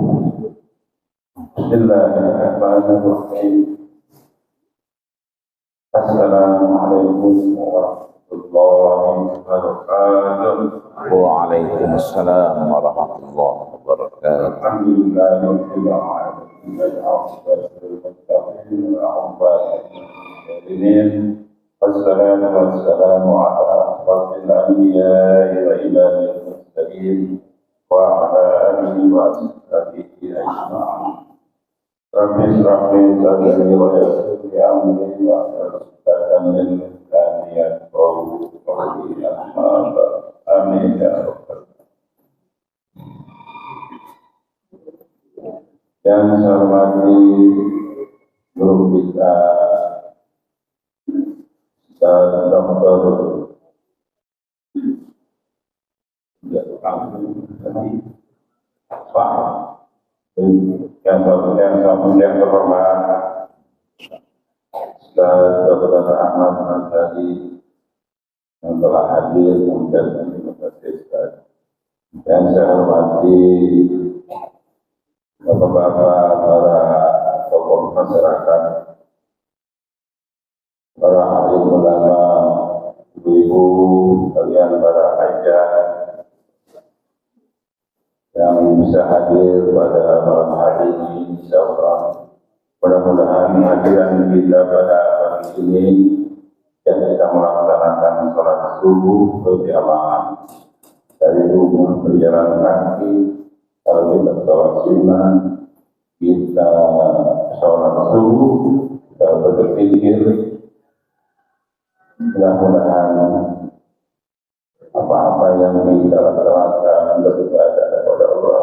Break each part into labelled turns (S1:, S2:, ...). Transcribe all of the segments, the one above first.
S1: Bismillahirrahmanirrahim. Assalamualaikum warahmatullahi wabarakatuh.
S2: Waalaikumsalam warahmatullahi wabarakatuh.
S1: Alhamdulillahirabbil alamin. Wassalatu wassalamu ala asyrafil anbiya'i wa imamil mursalin wa ala alihi wa sahbihi ajma'in. Rabbi shrah li sadri wa yassir li amri wa hlul 'uqdatam min lisani yafqahu qawli. Amin ya rabbal alamin. Yang saya hormati guru kita Dr. Pak yang terhormat Dr. Ahmad Ansari yang telah hadir kemudian menyampaikan. Yang saya hormati Bapak-bapak, para tokoh masyarakat, para alim ulama, ibu-ibu, kalian para hajah yang bisa hadir pada malam hari ini, insyaallah. Mudah-mudahan hadiran kita pada pagi ini yang kita melaksanakan sholat subuh berjamaah dari rumah berjalan kaki. Kalau kita sholat sunnah, kita sholat subuh, kita berzikir. Mudah-mudahan apa-apa yang kita laksanakan beribadah kepada Allah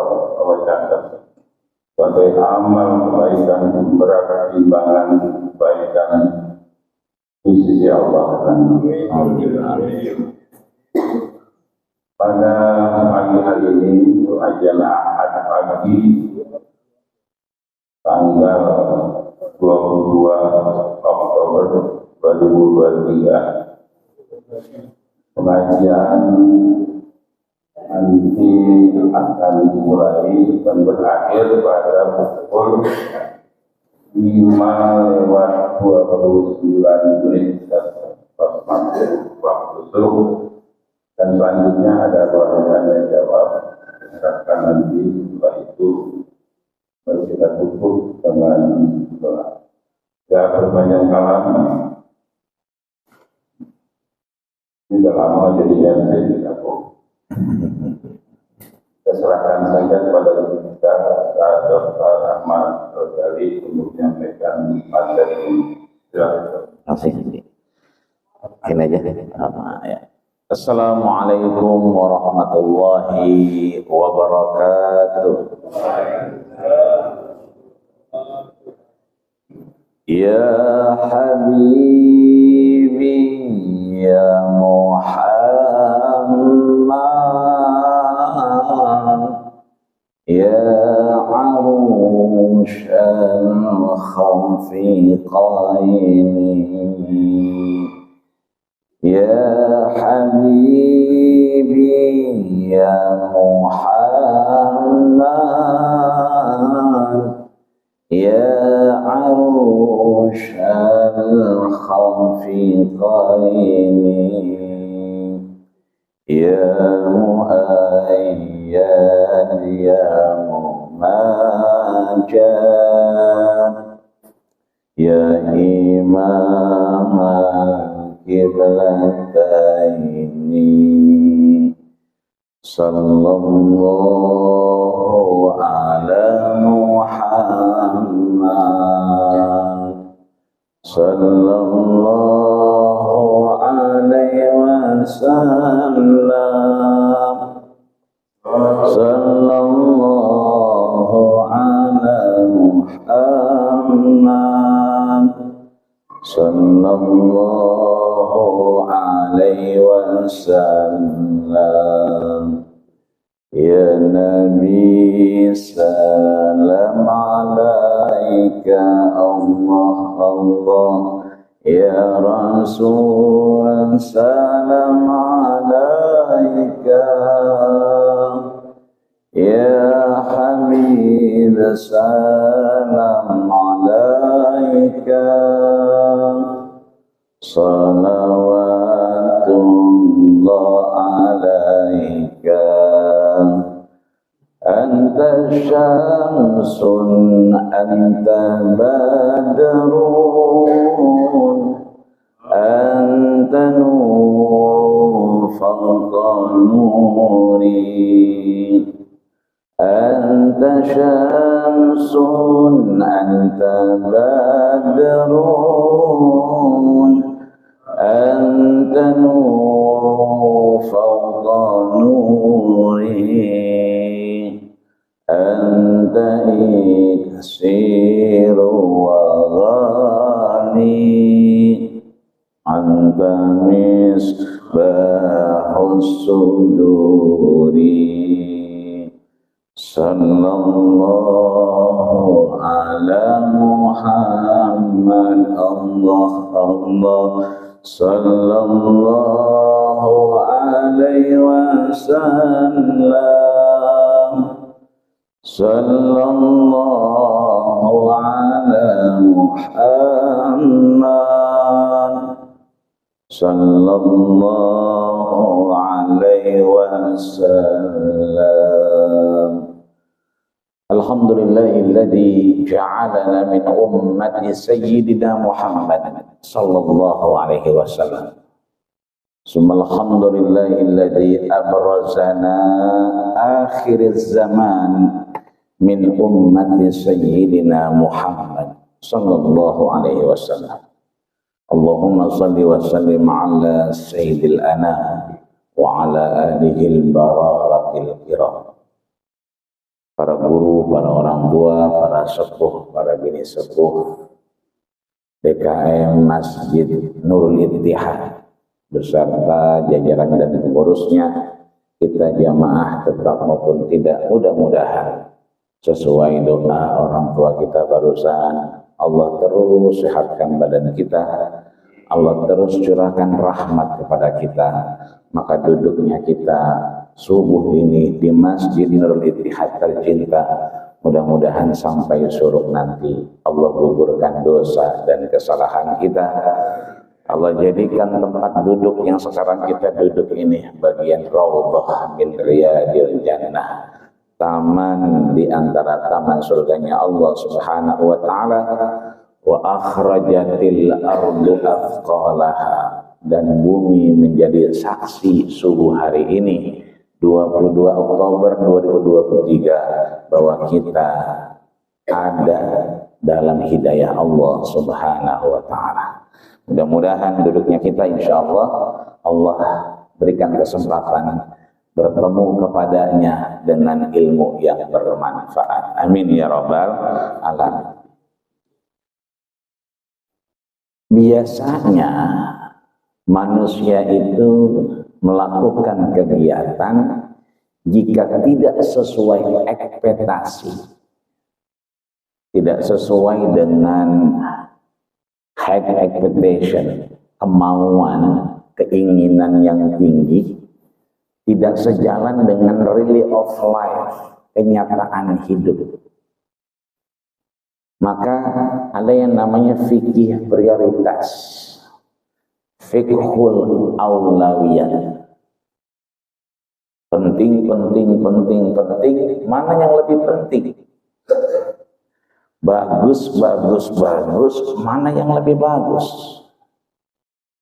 S1: sebagai amal kebaikan, berkeimbangan kebaikan di sisi Allah. Pada pagi hari ini adalah Ahad pagi tanggal 22 Oktober 2023. Pengajian nanti akan dimulai dan berakhir pada pukul 5:29 waktu subuh. Dan selanjutnya ada pertanyaan jawab. Silakan nanti setelah itu baru kita tutup dengan doa. Ya, berbanyak kalam. Ini sudah lama jadi MC di kampung. Kita serahkan saja kepada kita, Dr. Ahmad Rozali untuk menyampaikan materi. Silakan.
S2: Ini aja. Ya. Assalamualaikum warahmatullahi wabarakatuh. Ya Habibi ya Muhammad ya Arushal Khafiqaini Ya Habibi ya Muhammad Ya Arushal Khafiqaini Ya Mu'ayyad Ya Mumajad Ya Imam Kiblataini Sallallahu ala Muhammad Sallallahu alaihi wasallam Sallallahu ala Muhammad Sallallahu alaihi wasallam Ya Nabi salam alaika Allah Allah Ya Rasul salam alaika Ya Habib Habib salam alaika salawatullah alaika anta syamsun anta badrun anta nur fawqa nuri anta syamsun anta badrun anta nur fawqa nuri anta iksiru wa ghani anta misbahus suduri sallallahu ala Muhammad Allah sallallahu alaihi wasallam sallallahu ala Muhammad sallallahu alaihi wasallam. Alhamdulillahilladzi ja'alana min ummati sayyidina Muhammad sallallahu alaihi wasallam. Alhamdulillahilladzi abrazana akhiriz zaman min ummati sayyidina Muhammad sallallahu alaihi wasallam. Allahumma salli wa sallim ala sayyidil anam wa ala alihi al-bararatil kiram. Para guru, para orang tua, para sepuh, para bini sepuh DKM Masjid Nurul Ittihad beserta jajaran dan pengurusnya, kita jamaah tetap maupun tidak, mudah-mudahan sesuai doa orang tua kita barusan, Allah terus sehatkan badan kita, Allah terus curahkan rahmat kepada kita, maka duduknya kita subuh ini di Masjid Nurul Ittihad tercinta, mudah-mudahan sampai suruk nanti Allah gugurkan dosa dan kesalahan kita. Allah jadikan tempat duduk yang sekarang kita duduk ini bagian raudhah min riyadil jannah, taman di antara taman surganya Allah Subhanahu wa taala. Wa akhrajatil ardu athqalaha, dan bumi menjadi saksi subuh hari ini 22 Oktober 2023 bahwa kita ada dalam hidayah Allah Subhanahu wa taala. Mudah-mudahan duduknya kita insya Allah, Allah berikan kesempatan bertemu kepadanya dengan ilmu yang bermanfaat. Amin ya rabbal alamin. Biasanya manusia itu melakukan kegiatan jika tidak sesuai ekspektasi, tidak sesuai dengan high expectation, kemauan, keinginan yang tinggi, tidak sejalan dengan reality of life, kenyataan hidup. Maka ada yang namanya fikih prioritas, fikhul aulawiyat. Penting, mana yang lebih penting? Bagus, mana yang lebih bagus?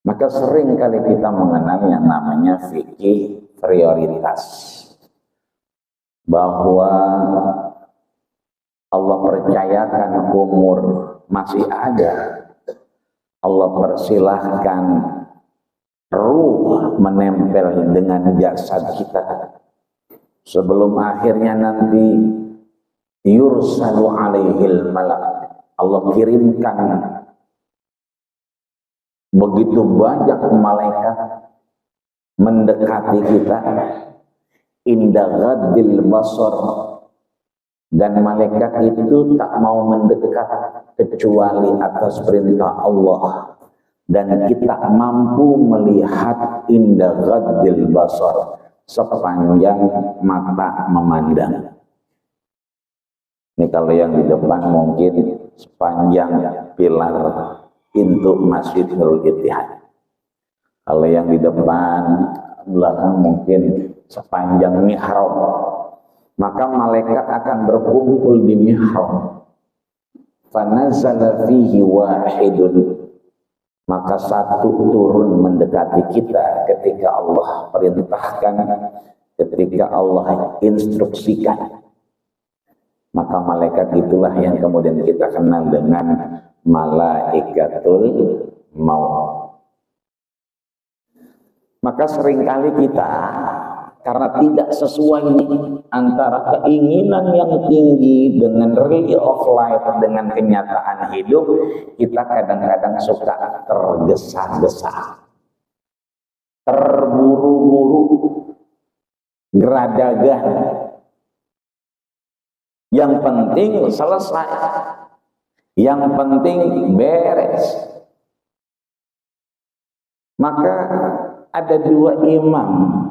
S2: Maka sering kali kita mengenal yang namanya fikih prioritas, bahwa Allah percayakan umur masih ada, Allah persilahkan ruh menempel dengan jasad kita sebelum akhirnya nanti yursalu alaihil malak, Allah kirimkan begitu banyak malaikat mendekati kita inda ghaddil basar, dan malaikat itu tak mau mendekat kecuali atas perintah Allah, dan kita mampu melihat inda ghaddil basar, sepanjang mata memandang. Ini kalau yang di depan mungkin sepanjang pilar pintu Masjid Nurul Ittihad. Kalau yang di depan belakang mungkin sepanjang mihrab. Maka malaikat akan berkumpul di mihrab. Fanazala fihi wahidun. Maka satu turun mendekati kita ketika Allah perintahkan, ketika Allah instruksikan. Maka malaikat itulah yang kemudian kita kenal dengan malaikatul maut. Maka seringkali kita karena tidak sesuai antara keinginan yang tinggi dengan real of life, dengan kenyataan hidup, kita kadang-kadang suka tergesa-gesa, terburu-buru, geradagan. Yang penting selesai, yang penting beres. Maka ada dua imam.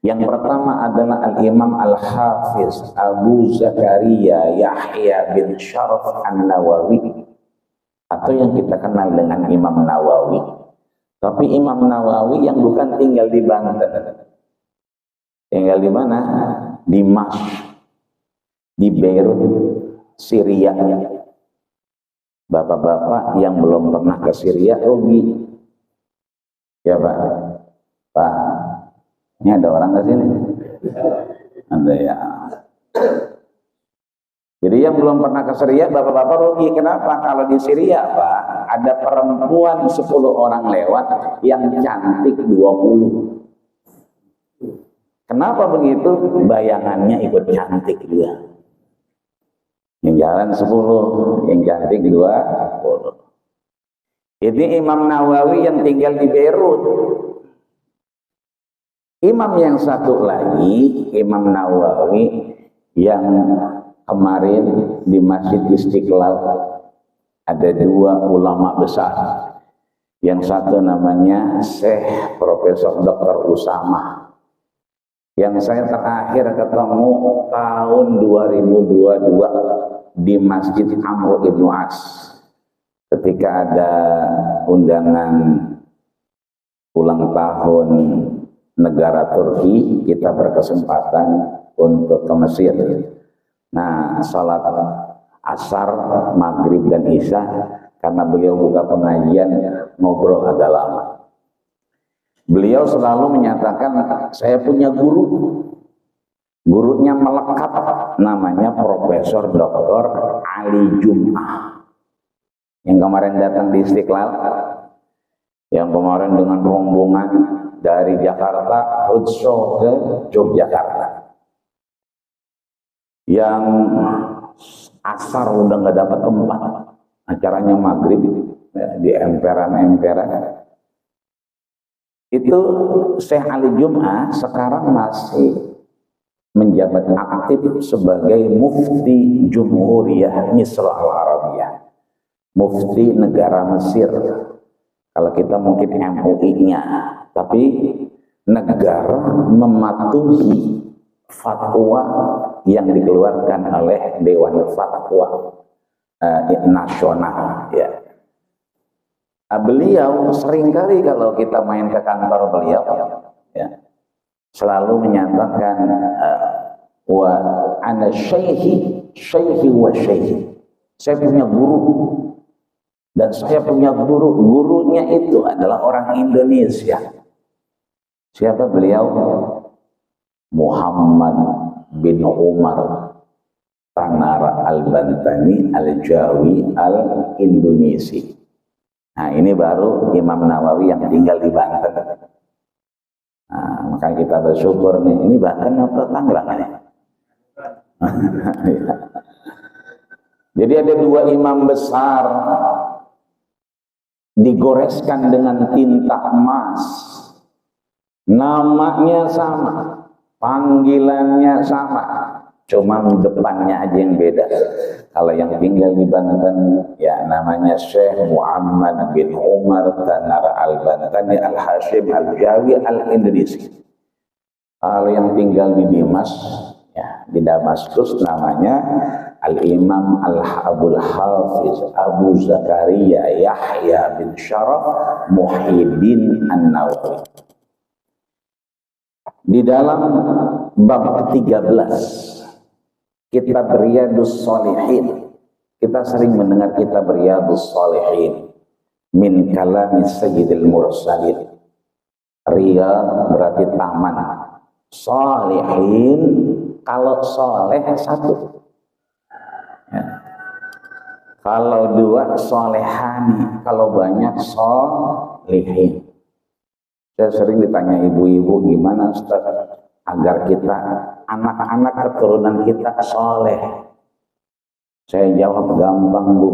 S2: Yang pertama adalah Al-Imam Al-Hafiz Abu Zakaria Yahya bin Syaraf An-Nawawi, atau yang kita kenal dengan Imam Nawawi. Tapi Imam Nawawi yang bukan tinggal di Banten. Tinggal di mana? Di Dimashq, di Beirut, Syria. Bapak-bapak yang belum pernah ke Syria rugi. Ya Pak, Pak, ini ada orang ke sini? Ada ya. Jadi yang belum pernah ke Syria, bapak-bapak rugi. Kenapa? Kalau di Syria Pak, ada perempuan 10 orang lewat yang cantik 20. Kenapa begitu? Bayangannya ikut cantik juga. Yang jalan 10, yang cantik 20. Ini Imam Nawawi yang tinggal di Beirut. Imam yang satu lagi, Imam Nawawi yang kemarin di Masjid Istiqlal ada 2 ulama besar. Yang satu namanya Syekh Profesor Dr. Usama. Yang saya terakhir ketemu tahun 2022 di Masjid Amr ibn As. Ketika ada undangan ulang tahun negara Turki, kita berkesempatan untuk ke Mesir. Nah, sholat asar, maghrib dan isya, karena beliau buka pengajian, ngobrol agak lama. Beliau selalu menyatakan, saya punya guru. Gurunya melekat, namanya Profesor Dr. Ali Jum'ah. Yang kemarin datang di Istiqlal, yang kemarin dengan rombongan dari Jakarta, roadshow ke Yogyakarta. Yang asar udah nggak dapat tempat, acaranya maghrib di emperan-emperan. Itu Syekh Ali Jum'ah sekarang masih menjabat aktif sebagai Mufti Jumhuriyah Misr Al-Arabiyah, Mufti negara Mesir. Kalau kita mungkin MUI-nya, tapi negara mematuhi fatwa yang dikeluarkan oleh Dewan Fatwa Nasional. Ya. Beliau seringkali kalau kita main ke kantor beliau, ya, selalu menyatakan wa ana syaihi wa syaihi. Saya punya guru dan saya punya guru. Gurunya itu adalah orang Indonesia. Siapa beliau? Muhammad bin Umar Tanara Al-Bantani Al-Jawi Al-Indonesi. Nah, ini baru Imam Nawawi yang tinggal di Banten. Nah, makanya kita bersyukur nih. Ini Banten apa Tangerang nih? Jadi ada 2 imam besar digoreskan dengan tinta emas. Namanya sama, panggilannya sama, cuma depannya aja yang beda. Kalau yang tinggal di Banten, ya namanya Syekh Muhammad bin Umar Tanar Al-Bantani Al-Hashim Al-Jawi Al-Indonesi. Kalau yang tinggal di Dimashq, Ya, di Damaskus namanya Al-Imam Al-Abul Hafiz Abu Zakaria Yahya bin Syaraf Muhyiddin An-Nawawi. Di dalam bab ke-13 kitab Riyadhus Shalihin, kita sering mendengar kitab Riyadhus Shalihin min kalami Sayyidil Mursalin. Riyadh berarti taman, Shalihin kalau soleh satu, ya. Kalau dua solehani, kalau banyak solihin. Saya sering ditanya ibu-ibu, gimana Ustaz agar kita anak-anak keturunan kita soleh? Saya jawab gampang Bu,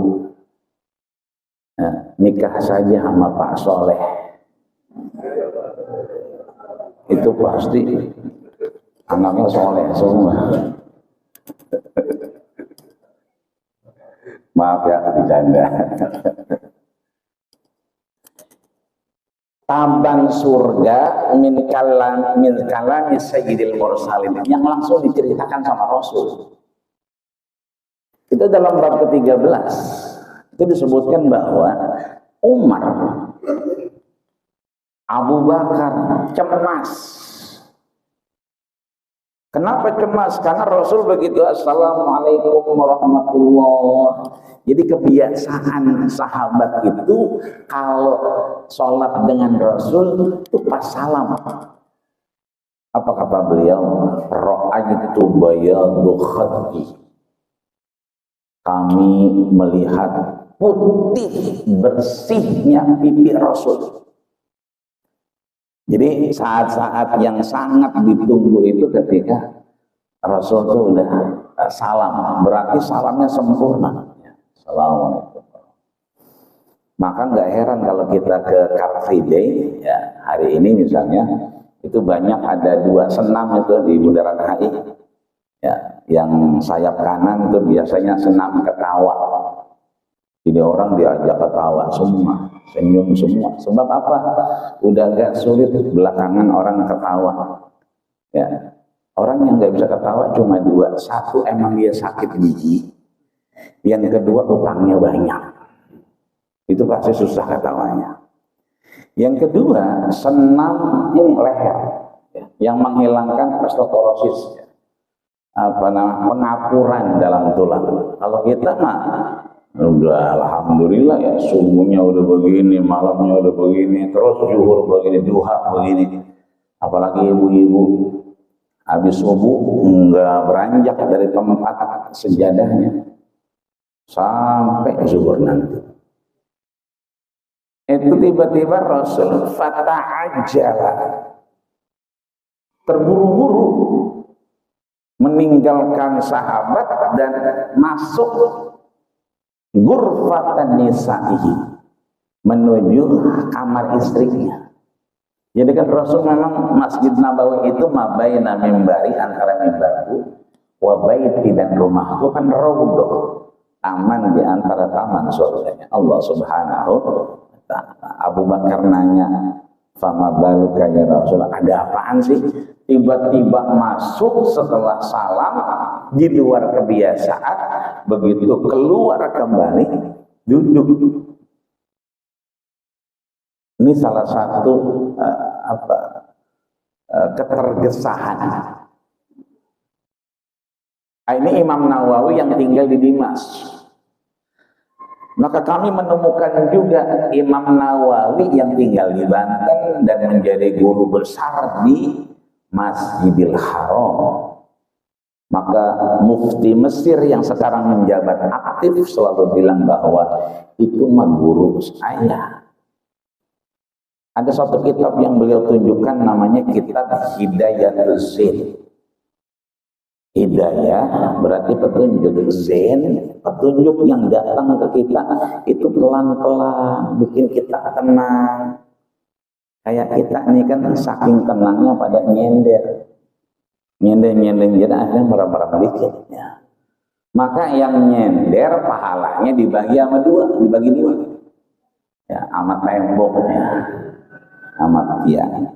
S2: ya, nikah saja sama Pak Soleh, itu pasti anaknya soleh semua. Maaf ya, bercanda. Taban surga min kalami Sayyidil Mursalin, yang langsung diceritakan sama Rasul. Itu dalam bab ke-13 itu disebutkan bahwa Umar, Abu Bakar cemas. Kenapa cemas? Karena Rasul begitu Assalamualaikum warahmatullah. Jadi kebiasaan sahabat itu kalau sholat dengan Rasul itu pas salam. Apa kata beliau? Ra'aitu bayadu khaddi. Kami melihat putih bersihnya pipi Rasul. Jadi saat-saat yang sangat ditunggu itu ketika Rasul itu udah salam, berarti salamnya sempurna. Assalamualaikum. Maka nggak heran kalau kita ke Car Free Day, ya, hari ini misalnya, itu banyak ada 2 senam itu di Bundaran HI. Ya, yang sayap kanan itu biasanya senam ketawa. Jadi orang diajak ketawa semua, senyum semua. Sebab apa? Udah agak sulit belakangan orang ketawa. Ya, orang yang nggak bisa ketawa cuma 2. Satu, emang dia sakit gigi. Yang kedua, utangnya banyak. Itu pasti susah ketawanya. Yang kedua, senam ini leher, ya, yang menghilangkan osteoporosis, ya, pengapuran dalam tulang. Kalau kita mah udah alhamdulillah ya, subuhnya udah begini, malamnya udah begini, terus zuhur begini, duha begini. Apalagi ibu-ibu habis subuh nggak beranjak dari tempat sejadahnya sampai zuhur nanti. Itu tiba-tiba Rasul fata'ajjala, terburu-buru meninggalkan sahabat dan masuk ghurfatan nisa'ihi, menuju kamar istrinya. Jadi kan Rasul memang Masjid Nabawi itu mabaina mimbari, antara mimbarku wa baiti, dan rumahku kan raudhah, taman di antara taman surganya Allah Subhanahu wa ta'ala. Abu Bakar nanya, fama baluka ya Rasul, ada apaan sih? Tiba-tiba masuk setelah salam, di luar kebiasaan, begitu keluar kembali duduk. Ini salah satu ketergesahan. Ini Imam Nawawi yang tinggal di Dimas. Maka kami menemukan juga Imam Nawawi yang tinggal di Banten dan menjadi guru besar di Masjidil Haram. Maka mufti Mesir yang sekarang menjabat aktif selalu bilang bahwa itu mah guru saya. Ada satu kitab yang beliau tunjukkan, namanya kitab Hidayatul Zain. Hidayah berarti petunjuk, Zain petunjuk yang datang ke kita itu pelan-pelan, bikin kita tenang. Kayak kita ini kan saking tenangnya pada nyender jadi akhirnya merem-merem dikit, ya. Maka yang nyender pahalanya dibagi dua, ya, amat temboknya, amat tiang.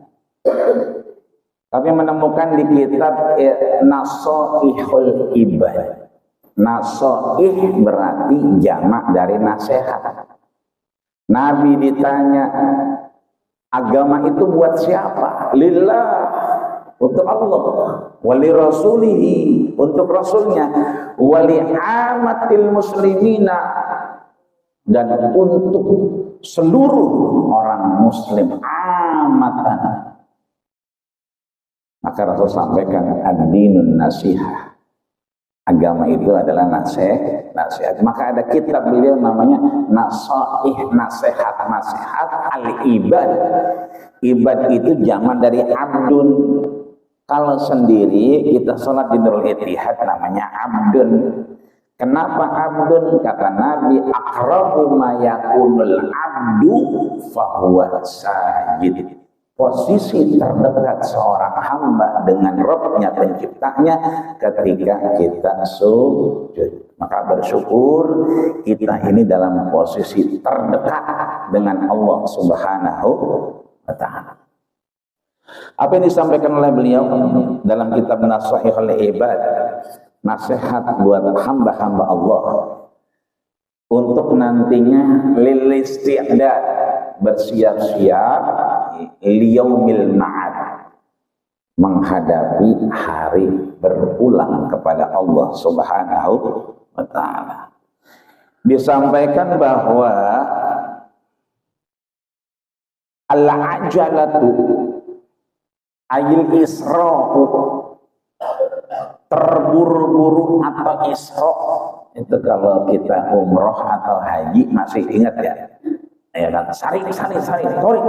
S2: Kami menemukan di kitab Nasoihul Ibad. Nasoih berarti jamak dari nasihat. Nabi ditanya, agama itu buat siapa? Lillah, untuk Allah. Wali rasulihi, untuk rasulnya. Wali amatil muslimina, dan untuk seluruh orang muslim amatan. Maka Rasul sampaikan ad-dinun nasihah. Agama itu adalah nasihat. Maka ada kitab beliau namanya Nasoih, nasihat al-ibad. Ibad itu jamak dari abdun. Kalau sendiri kita sholat di Nurul Ittihad namanya abdun. Kenapa abdun? Kata Nabi, aqrabu ma yakunul abdu fahuwa sajid. Posisi terdekat seorang hamba dengan Rabb-nya, penciptanya, ketika kita sujud. Maka bersyukur kita ini dalam posisi terdekat dengan Allah Subhanahu wa ta'ala. Apa yang disampaikan oleh beliau dalam kitab Nasoihul Ibad, nasihat buat hamba-hamba Allah untuk nantinya lil isti'dad, bersiap-siap liyaumil ma'ad, menghadapi hari berpulang kepada Allah Subhanahu wa ta'ala. Disampaikan bahwa al-ajalatu ayil isra'u, terburu-buru atau isra'. Itu kalau kita umroh atau haji masih ingat ya? Ya kan, sari, tori,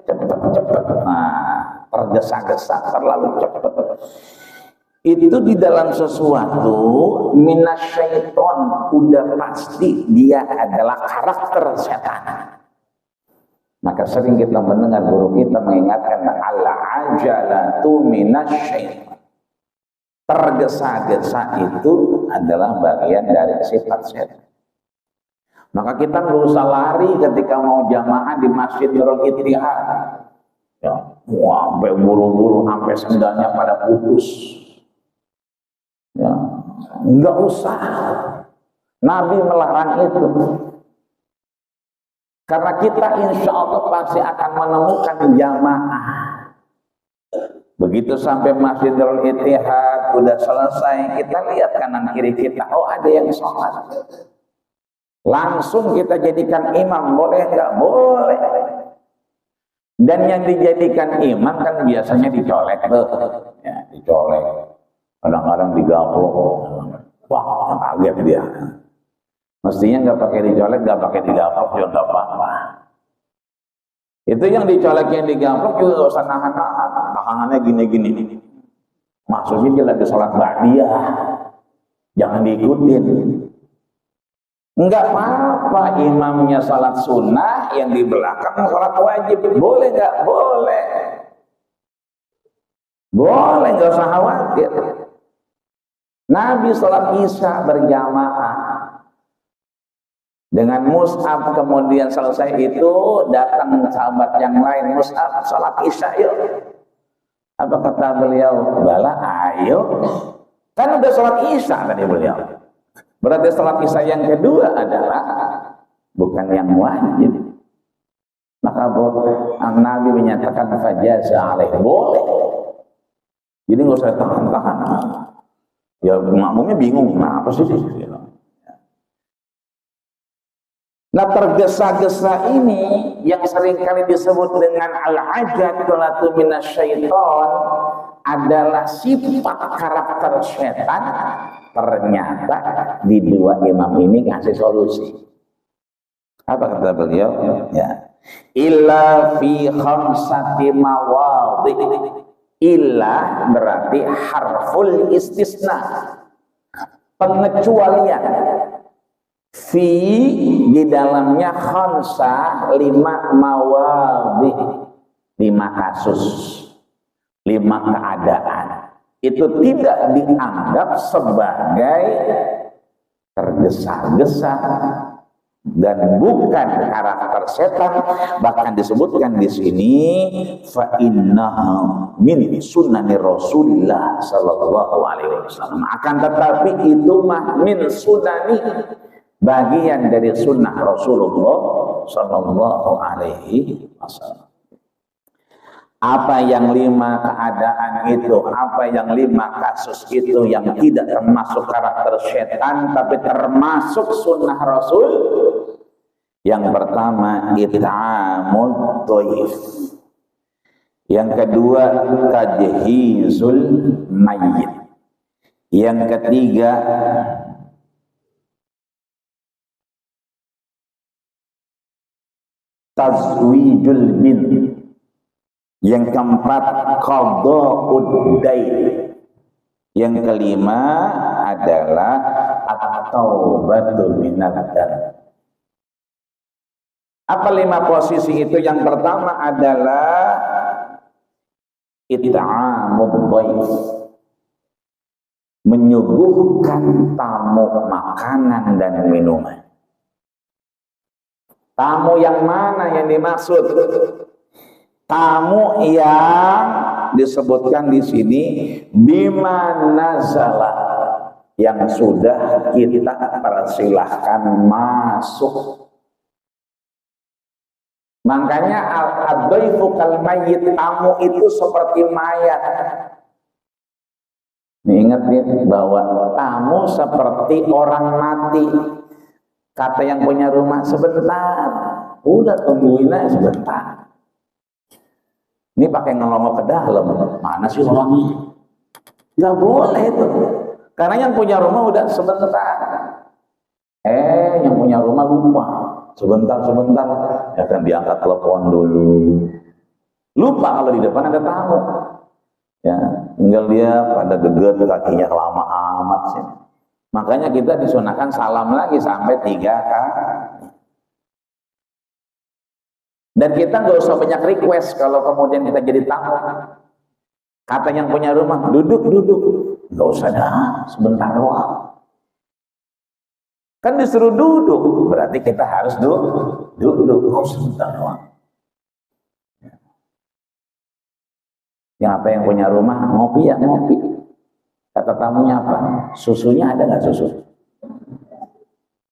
S2: cepet. Nah, tergesa-gesa, terlalu cepet. Itu di dalam sesuatu minasyaiton, udah pasti dia adalah karakter setan. Maka sering kita mendengar guru kita mengingatkan al-ajalatu minasyaiton. Tergesa-gesa itu adalah bagian dari sifat setan. Maka kita nggak usah lari ketika mau jamaah di Masjid Nurul Ittihad. Ya, sampai buru-buru sampai sendalnya pada putus. Ya, nggak usah. Nabi melarang itu. Karena kita insya Allah pasti akan menemukan jamaah. Begitu sampai Masjid Nurul Ittihad udah selesai, kita lihat kanan kiri kita, oh ada yang sholat. Langsung kita jadikan imam, boleh nggak? Boleh. Dan yang dijadikan imam kan biasanya dicolek tuh, ya, dicolek. Kadang-kadang digaplok. Wah, kaget dia. Mestinya nggak pakai dicolek, nggak pakai digaplok juga nggak apa-apa. Itu yang dicolek, yang digaplok juga nggak usah nahan-nahan, tangannya gini-gini. Maksudnya dia lagi sholat ba'diyah, jangan diikutin. Enggak apa-apa, imamnya sholat sunnah, yang di belakang sholat wajib. Boleh nggak? Boleh. Boleh, nggak usah khawatir. Nabi sholat isya berjamaah dengan mushaf, kemudian selesai itu datang sahabat yang lain, mushaf sholat isya yuk. Apa kata beliau? Bala, ayo. Kan udah sholat isya tadi beliau. Berarti sholat isya yang kedua adalah bukan yang wajib. Maka Nabi menyatakan fajaza alaih, boleh. Jadi nggak usah tahan-tahan. Ya makmumnya bingung, kenapa sih? Nah, tergesa-gesa ini yang seringkali disebut dengan al-ajalatu minasyaiton adalah sifat karakter setan. Ternyata di dua imam ini ngasih solusi. Apa kata beliau? Ya, illa fi khamsati mawadhi. Illa berarti harful istisna, pengecualian. Fi di dalamnya khamsah, 5 mawadhi, 5 kasus, 5 keadaan. Itu tidak dianggap sebagai tergesa-gesa, dan bukan karakter setan. Bahkan disebutkan di sini fa innahu min sunnani Rasulillah sallallahu alaihi wasallam, akan tetapi itu mah min sunani, bagian dari sunnah Rasulullah sallallahu alaihi wasallam. Apa yang 5 keadaan itu, apa yang 5 kasus itu yang tidak termasuk karakter setan tapi termasuk sunnah Rasul? Yang pertama, it'amul dhaif. Yang kedua, tajhizul mayyit. Yang ketiga, tazwijul bint. Yang keempat, qada'ud dain. Yang kelima adalah at-taubatu minadz dzanb. Apa 5 posisi itu? Yang pertama adalah it'amud dhaif, menyuguhkan tamu makanan dan minuman. Tamu yang mana yang dimaksud? Tamu yang disebutkan di sini bima nazala, yang sudah kita persilahkan masuk. Makanya al-dhaifu kal mayyit, tamu itu seperti mayat. Ingat nih bahwa tamu seperti orang mati. Kata yang punya rumah, sebentar, udah tungguin aja sebentar. Ini pakai ngelongok ke dalam, mana sih orangnya? Nggak boleh itu, karena yang punya rumah udah sebentar. Yang punya rumah lupa, sebentar ya kan, diangkat telepon dulu. Lupa kalau di depan ada tamu. Ya, tinggal dia pada geget, kakinya lama amat sih. Makanya kita disunahkan salam lagi sampai 3 kali. Dan kita nggak usah banyak request kalau kemudian kita jadi tamu. Kata yang punya rumah, duduk. Nggak usah dah, sebentar doang. Kan disuruh duduk, berarti kita harus duduk. Oh, sebentar doang. Yang punya rumah, ngopi ya ngopi. Kata tamunya apa? Susunya ada nggak susu?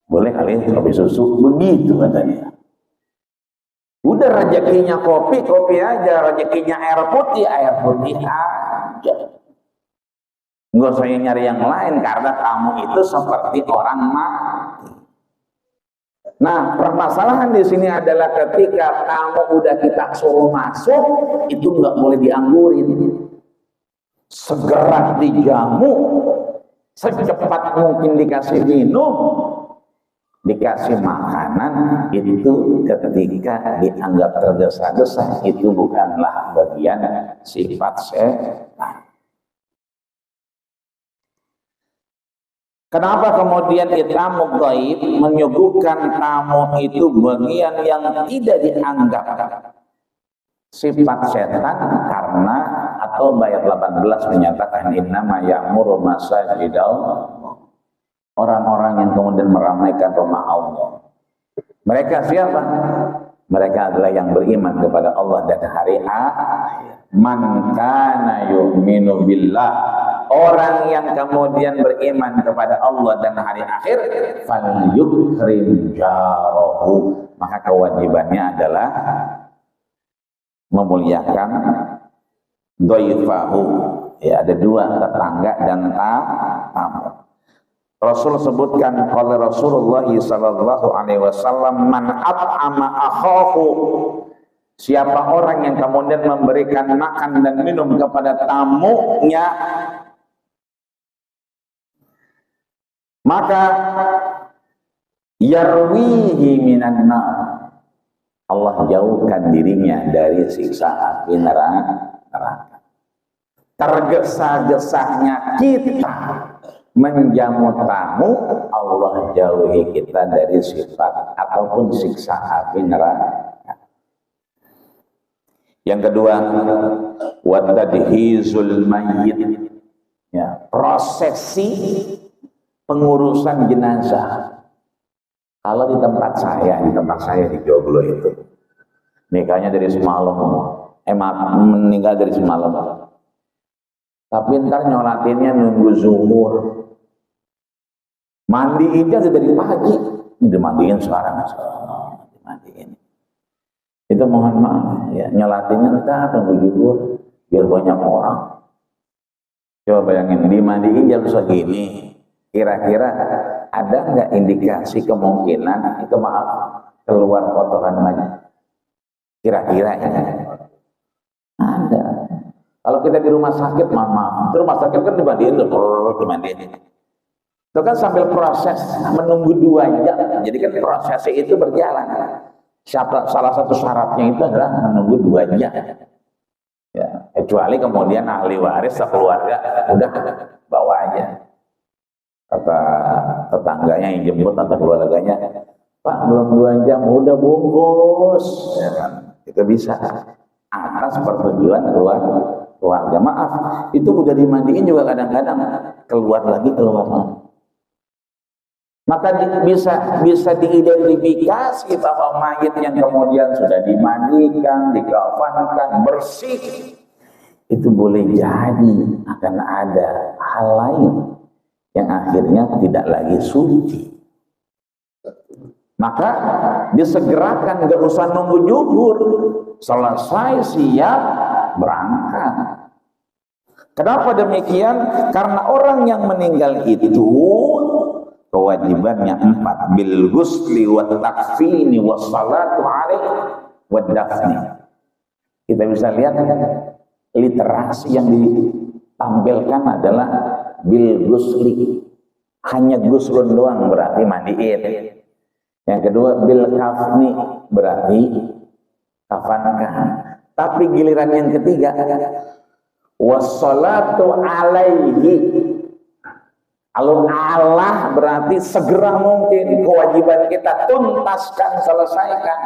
S2: Boleh kali kopi susu, begitu katanya. Udah rezekinya kopi aja, rezekinya air putih aja. Nggak usah nyari yang lain, karena tamu itu seperti orang mati. Nah, permasalahan di sini adalah ketika tamu udah kita suruh masuk, itu nggak boleh dianggurin. Segera dijamu, secepat mungkin dikasih minum, dikasih makanan. Itu ketika dianggap tergesa-gesa, itu bukanlah bagian sifat setan. Kenapa kemudian it'amud dhaif, menyuguhkan tamu itu bagian yang tidak dianggap sifat setan? Karena atau ayat 18 menyatakan innama ya'muru masajidallah, orang-orang yang kemudian meramaikan rumah Allah. Mereka siapa? Mereka adalah yang beriman kepada Allah dan hari akhir. Man kana yu'minu billah, orang yang kemudian beriman kepada Allah dan hari akhir, falyukrim jarahu, maka kewajibannya adalah memuliakan dhaifahu. Ya, ada 2, tetangga dan tamu. Rasul sebutkan oleh Rasulullah sallallahu alaihi wasallam, man at'ama akhahu, siapa orang yang kemudian memberikan makan dan minum kepada tamunya, maka yarwihi minan nar, Allah jauhkan dirinya dari siksa api neraka. Tergesa-gesanya kita menjamu tamu, Allah jauhi kita dari sifat ataupun siksa api neraka. Yang kedua, wadadhizul mayyit, ya, prosesi pengurusan jenazah. Kalau di tempat saya di Joglo itu, nikahnya dari semalam, meninggal dari semalam. Tapi ntar nyolatinnya nunggu zuhur. Mandiinnya udah dari pagi. Ini dimandiin sekarang. Dimandiin. Itu mohon maaf ya, nyolatinnya ntar nunggu zuhur biar banyak orang. Coba bayangin, dimandiin jam segini. Kira-kira ada nggak indikasi kemungkinan itu keluar kotoran lagi? Kira-kira ya. Ada. Kalau kita di rumah sakit, maaf, di rumah sakit kan dimandiin, dimandiin. Itu kan sambil proses menunggu 2 jam. Jadi kan prosesnya itu berjalan. Salah satu syaratnya itu adalah menunggu 2 jam. Ya, kecuali kemudian ahli waris sekeluarga udah bawa aja. Kata tetangganya yang jemput atau keluarganya, Pak belum 2 jam udah bungkus, ya kan? Itu bisa atas persetujuan keluarga. Maaf, itu udah dimandiin juga kadang-kadang keluar lagi. Maka bisa diidentifikasi bahwa mayit yang kemudian sudah dimandikan, dikafankan, bersih, itu boleh jadi akan ada hal lain yang akhirnya tidak lagi suci. Maka disegerakan, gak usah nunggu zuhur, selesai siap berangkat. Kenapa demikian? Karena orang yang meninggal itu kewajibannya 4, bil ghusli wa takfini wa salatu alaihi wa dafni. Kita bisa lihat literasi yang ditampilkan adalah bil ghusli, hanya guslun doang berarti mandiin. Yang kedua bil kafni berarti kafankan. Tapi giliran yang ketiga wassalatu alaihi, kalau Allah berarti segera mungkin, kewajiban kita tuntaskan, selesaikan.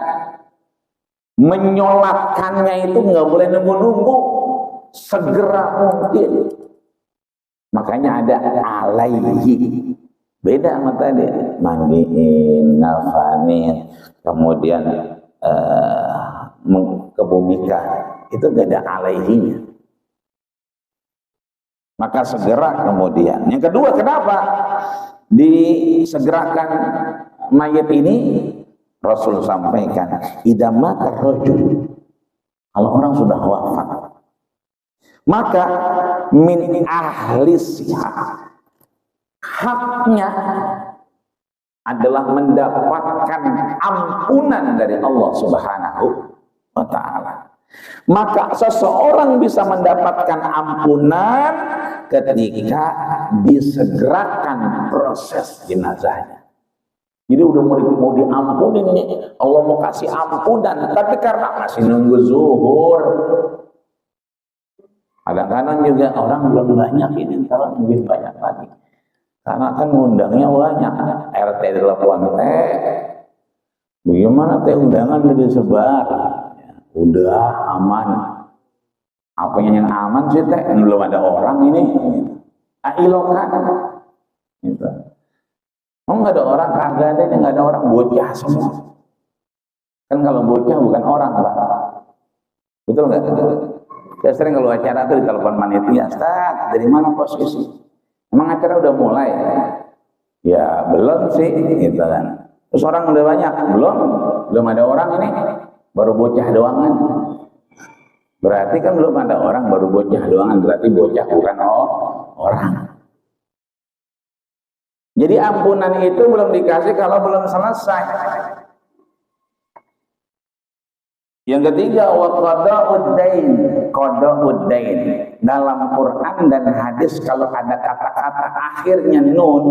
S2: Menyolatkannya itu nggak boleh nunggu-nunggu, segera mungkin. Makanya ada alaihi, beda sama tadi mandiin, nafanin, kemudian kebumikan, itu gak ada alaihinya. Maka segera kemudian. Yang kedua, kenapa disegerakan mayat ini? Rasul sampaikan, idza mata rajul, kalau orang sudah wafat, maka min ahli sihah, haknya adalah mendapatkan ampunan dari Allah Subhanahu wa ta'ala. Maka seseorang bisa mendapatkan ampunan ketika disegerakan proses jenazahnya. Jadi udah mau diampunin nih, Allah mau kasih ampunan, tapi karena masih nunggu zuhur. Kadang-kadang juga orang belum banyak ini, kalau lebih banyak lagi. Karena kan ngundangnya banyak, RT telepon bagaimana undangan udah disebar? Udah aman. Apanya yang aman sih belum ada orang ini. Ilokan gitu. Nggak ada orang, kagak ada, nggak ada orang, bocah semua. Kan kalau bocah bukan orang, Pak. Betul nggak? Saya sering kalau acara itu ditelepon panitia, Ustaz, dari mana posisi? Emang acara udah mulai? Ya belum sih, gitu kan. Terus orang udah banyak? Belum ada orang ini, baru bocah doang kan. Berarti kan belum ada orang, baru bocah doang, berarti bocah bukan orang. Jadi ampunan itu belum dikasih kalau belum selesai. Yang ketiga, wa qada'ud dain, qada'ud dain. Dalam Quran dan hadis kalau ada kata-kata akhirnya nun,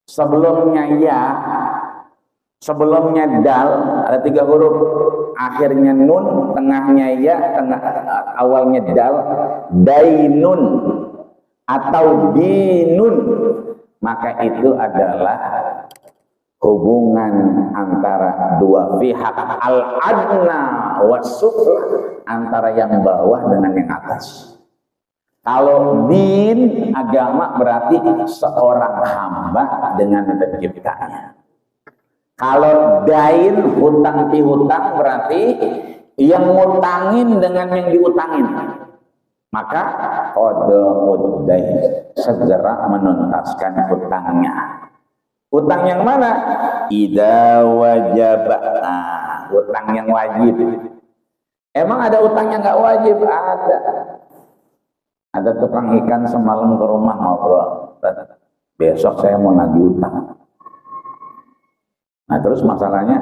S2: sebelumnya ya, sebelumnya dal, ada 3 huruf, akhirnya nun, tengahnya ya, awalnya dal, dainun atau dinun, maka itu adalah hubungan antara dua pihak, al-adna was-sufla, antara yang bawah dengan yang atas. Kalau din, agama, berarti seorang hamba dengan penciptanya. Kalau dain, hutang pihutang, berarti yang ngutangin dengan yang diutangin. Maka qada'ud dain, segera menuntaskan hutangnya. Hutang yang mana? Idza wajaba. Nah, hutang yang wajib. Emang ada hutang yang nggak wajib? Ada. Ada tukang ikan semalam ke rumah ngobrol. Besok saya mau nagih hutang. Nah terus masalahnya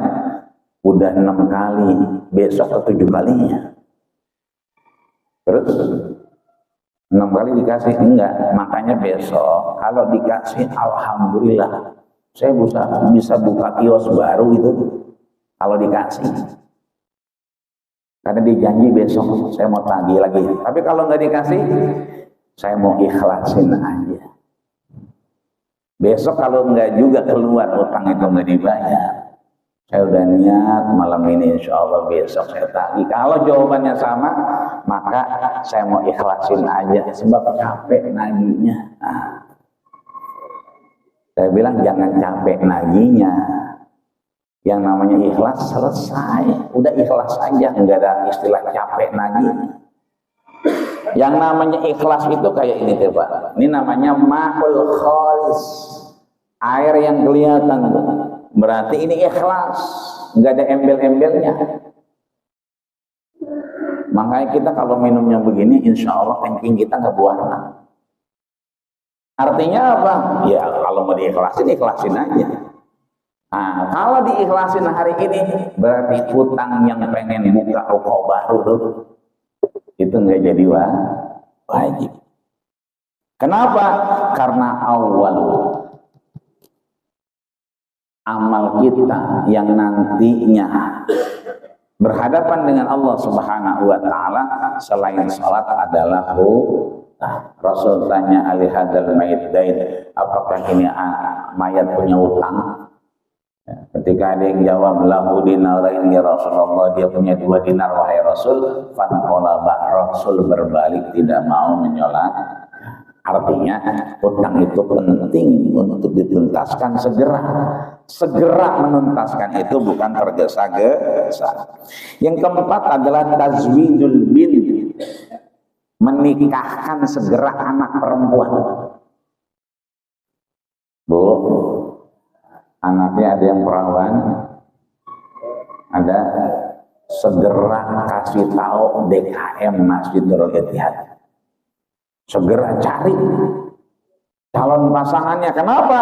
S2: udah 6 kali, besok ke 7 kalinya. Terus 6 kali dikasih enggak, makanya besok kalau dikasih alhamdulillah saya bisa buka kios baru itu kalau dikasih. Karena dijanji besok saya mau tagih lagi. Tapi kalau nggak dikasih, saya mau ikhlasin aja. Besok kalau enggak juga keluar utang itu enggak dibayar, saya udah niat malam ini insya Allah besok saya tagih. Kalau jawabannya sama, maka saya mau ikhlasin aja sebab capek nagihnya. Nah, saya bilang jangan capek nagihnya. Yang namanya ikhlas selesai, udah ikhlas aja, enggak ada istilah capek nagihnya. Yang namanya ikhlas itu kayak ini tuh Pak. Ini namanya ma'ul khalis. Air yang kelihatan. Berarti ini ikhlas. Enggak ada embel-embelnya. Makanya kita kalau minumnya begini, insya Allah kencing kita nggak buahna. Artinya apa? Ya kalau mau diikhlasin, ikhlasin aja. Nah, kalau diikhlasin hari ini, berarti hutang yang pengen buka toko baru tuh, itu nggak jadi wajib. Kenapa? Karena awal amal kita yang nantinya berhadapan dengan Allah Subhanahu wa taala selain salat adalah hutang. Rasul tanya ali hadzal mayit dain, apakah ini mayat punya utang? Ketika ada yang jawab lahu dinarain ya Rasulullah, dia punya 2 dinar wahai Rasul. Fanqalaba, Rasul berbalik tidak mau menyolat. Artinya hutang itu penting untuk dituntaskan segera menuntaskan itu, bukan tergesa-gesa. Yang keempat adalah tazwijul bint, menikahkan segera anak perempuan. Bu, anaknya ada yang perawan, ada, segera kasih tahu DKM Masjidul Ittihad. Segera cari calon pasangannya. Kenapa?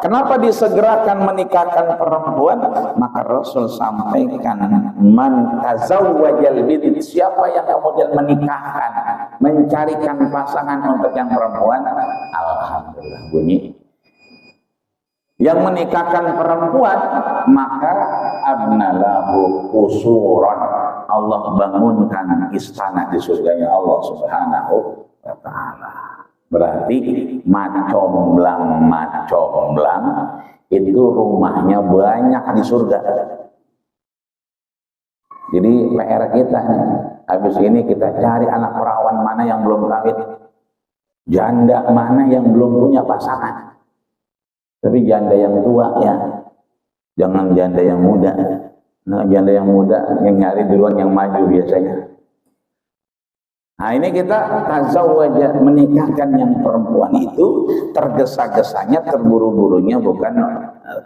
S2: Kenapa disegerakan menikahkan perempuan? Maka Rasul sampaikan, man tazawwajal bint, siapa yang kemudian menikahkan, mencarikan pasangan untuk yang perempuan, alhamdulillah bunyi. Yang menikahkan perempuan, maka abnalahu usuran, Allah bangunkan istana di surganya Allah Subhanahu wa ta'ala. Berarti macomblang itu rumahnya banyak di surga. Jadi PR kita nih, habis ini kita cari anak perawan mana yang belum kawin, janda mana yang belum punya pasangan. Tapi janda yang tua ya, jangan janda yang muda. Nah, janda yang muda yang nyari duluan yang maju biasanya. Nah ini kita tazawwaja, menikahkan yang perempuan itu tergesa-gesanya, terburu-burunya bukan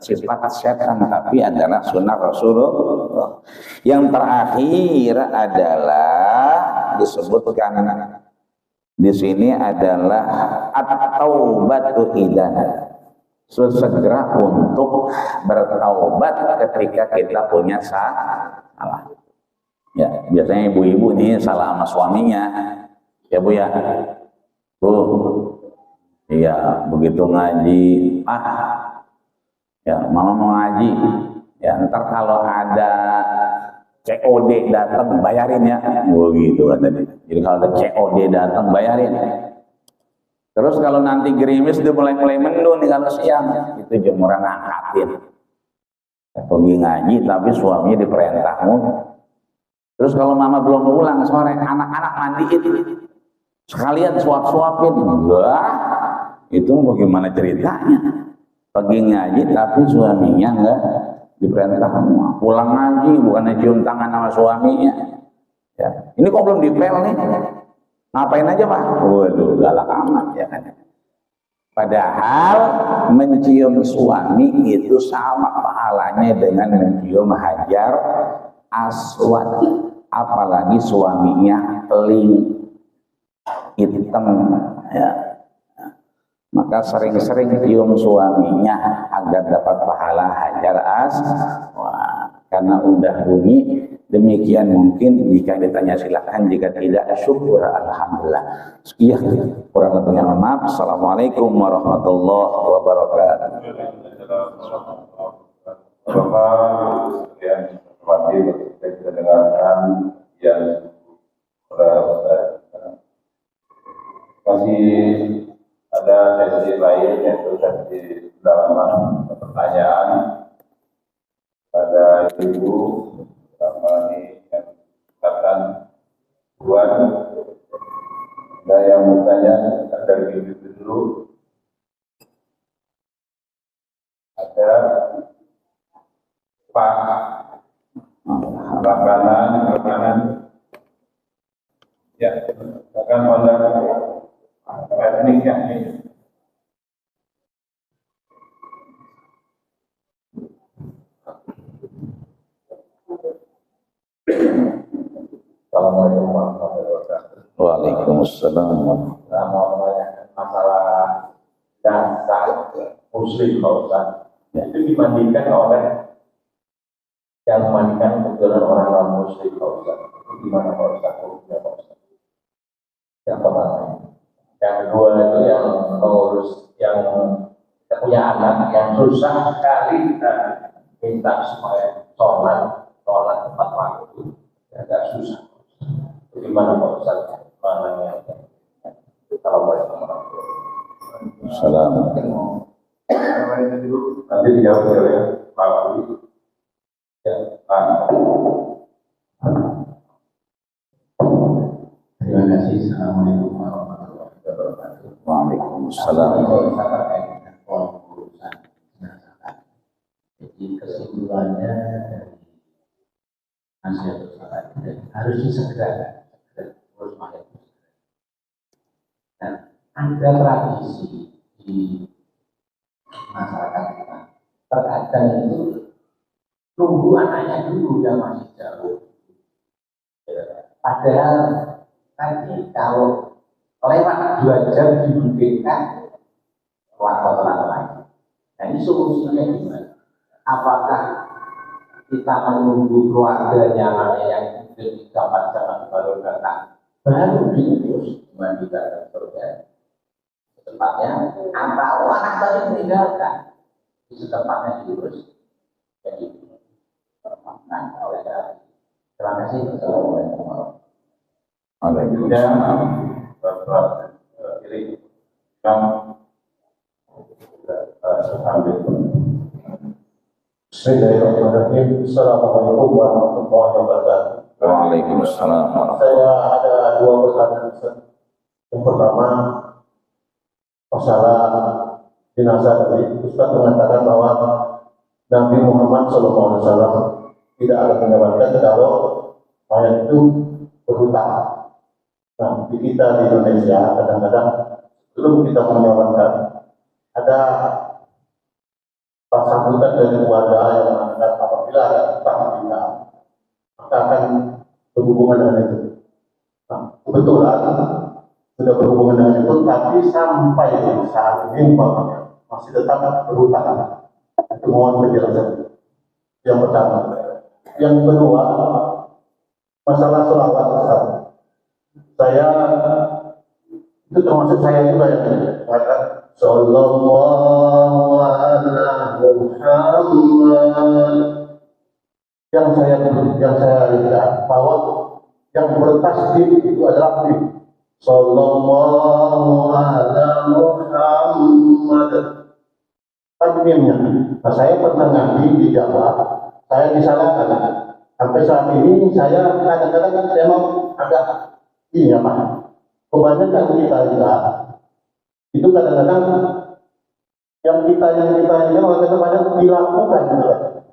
S2: sifat setan, tapi adalah sunnah Rasulullah. Yang terakhir adalah disebutkan di sini adalah at-taubatu idan, sesegera untuk bertaubat ketika kita punya salah. Ya, biasanya ibu-ibu nih salah sama suaminya. Ya Bu ya. Bu. Iya, begitu ngaji, ya mama mau ngaji. Ya, ntar kalau ada COD datang bayarin ya. Begitu katanya. Jadi kalau ada COD datang bayarin. Terus kalau nanti gerimis dia mulai mendung nih kalau siang, itu jemuran angkatin. Pergi ngaji tapi suaminya diperintahmu. Terus kalau mama belum pulang sore, anak-anak mandiin, sekalian suap-suapin. Wah, itu bagaimana ceritanya? Pergi ngaji tapi suaminya diperintah pulang ngaji, bukannya cium tangan sama suaminya. Ya, ini kok belum dipel nih? Ngapain aja Pak? Waduh, galak amat ya kan. Padahal mencium suami itu sama pahalanya dengan mencium hajar aswad, apalagi suaminya peling hitam ya. Maka sering-sering cium suaminya agar dapat pahala hajar aswad. Karena udah bunyi demikian, mungkin jika ditanya silakan, jika tidak syukur alhamdulillah. Sekian kurang lebihnya maaf. Assalamualaikum warahmatullahi wabarakatuh.
S1: Bapak yang hormati, kita dengarkan yang masih ada sesi lain, yaitu sesi pendalaman pertanyaan pada ibu sama ini yang katakan buat ada yang bertanya dari ibu dulu, ada Pak makanan ya akan pada tekniknya ini. Assalamualaikum warahmatullahi wabarakatuh.
S2: Waalaikumsalam.
S1: Saya mau menanyakan masalah dasar muslim Ustaz. Itu dibandingkan oleh yang memandikan kebetulan orang non muslim Ustaz. Itu gimana Ustaz? Yang pertama. Yang kedua itu yang mengurus yang punya anak yang susah sekali kita minta supaya sholat tepat waktu, agak susah. Bagaimana Pak Ustaz?
S2: Assalamualaikum.
S1: Nanti dijawab oleh Pak Budi. Ya, Pak.
S3: Terima kasih. Assalamualaikum warahmatullahi wabarakatuh.
S2: Waalaikumsalam.
S3: Jadi kesimpulannya dari nasihat Ustaz harus disegerakan terus makin. Nah, ada tradisi di masyarakat kita. Terkadang itu tunggu anaknya dulu yang masih jauh. Padahal tadi kalau lewat 2 jam dimungkinkan waktu lain. Nah ini solusinya gimana? Apakah kita menunggu keluarganya yang sudah 3-4 jam baru datang, baru diurus dimandikan dan seterusnya secepatnya, atau anak tadi meninggalkan secepatnya diurus jadi termakan oleh dari. Terima kasih. Assalamualaikum warahmatullahi
S1: Bapak Iri yang
S4: Bismillahirrahmanirrahim. Assalamualaikum warahmatullahi wabarakatuh.
S2: Waalaikumsalam.
S4: Saya ada 2 pertanyaan. Yang pertama, masalah jenazah tadi. Ustaz mengatakan bahwa Nabi Muhammad SAW tidak ada menyarankan kalau mayat itu berhutang. Nah, di kita di Indonesia kadang-kadang sebelum kita menyarankan ada sambutan dari keluarga yang mengatakan apabila ada hutang kita maka akan berhubungan dengan itu. Nah, kebetulan sudah berhubungan dengan itu, tapi sampai saat ini umpamanya masih tetap berhutang. Itu mohon penjelasan. Yang pertama. Yang kedua, masalah sholawat Ustaz. Saya itu termasuk saya juga yang mengatakan Sallallahu ala Muhammad. Yang saya lihat bahwa yang bertasbih itu adalah tasbih Sallallahu ala Muhammad. Takbirnya. Nah, saya pernah ngaji di Jawa, saya disalahkan. Sampai saat ini saya kadang-kadang memang agak iya Pak. Kebanyakan kita juga itu kadang-kadang yang kita ini kadang-kadang dilakukan juga.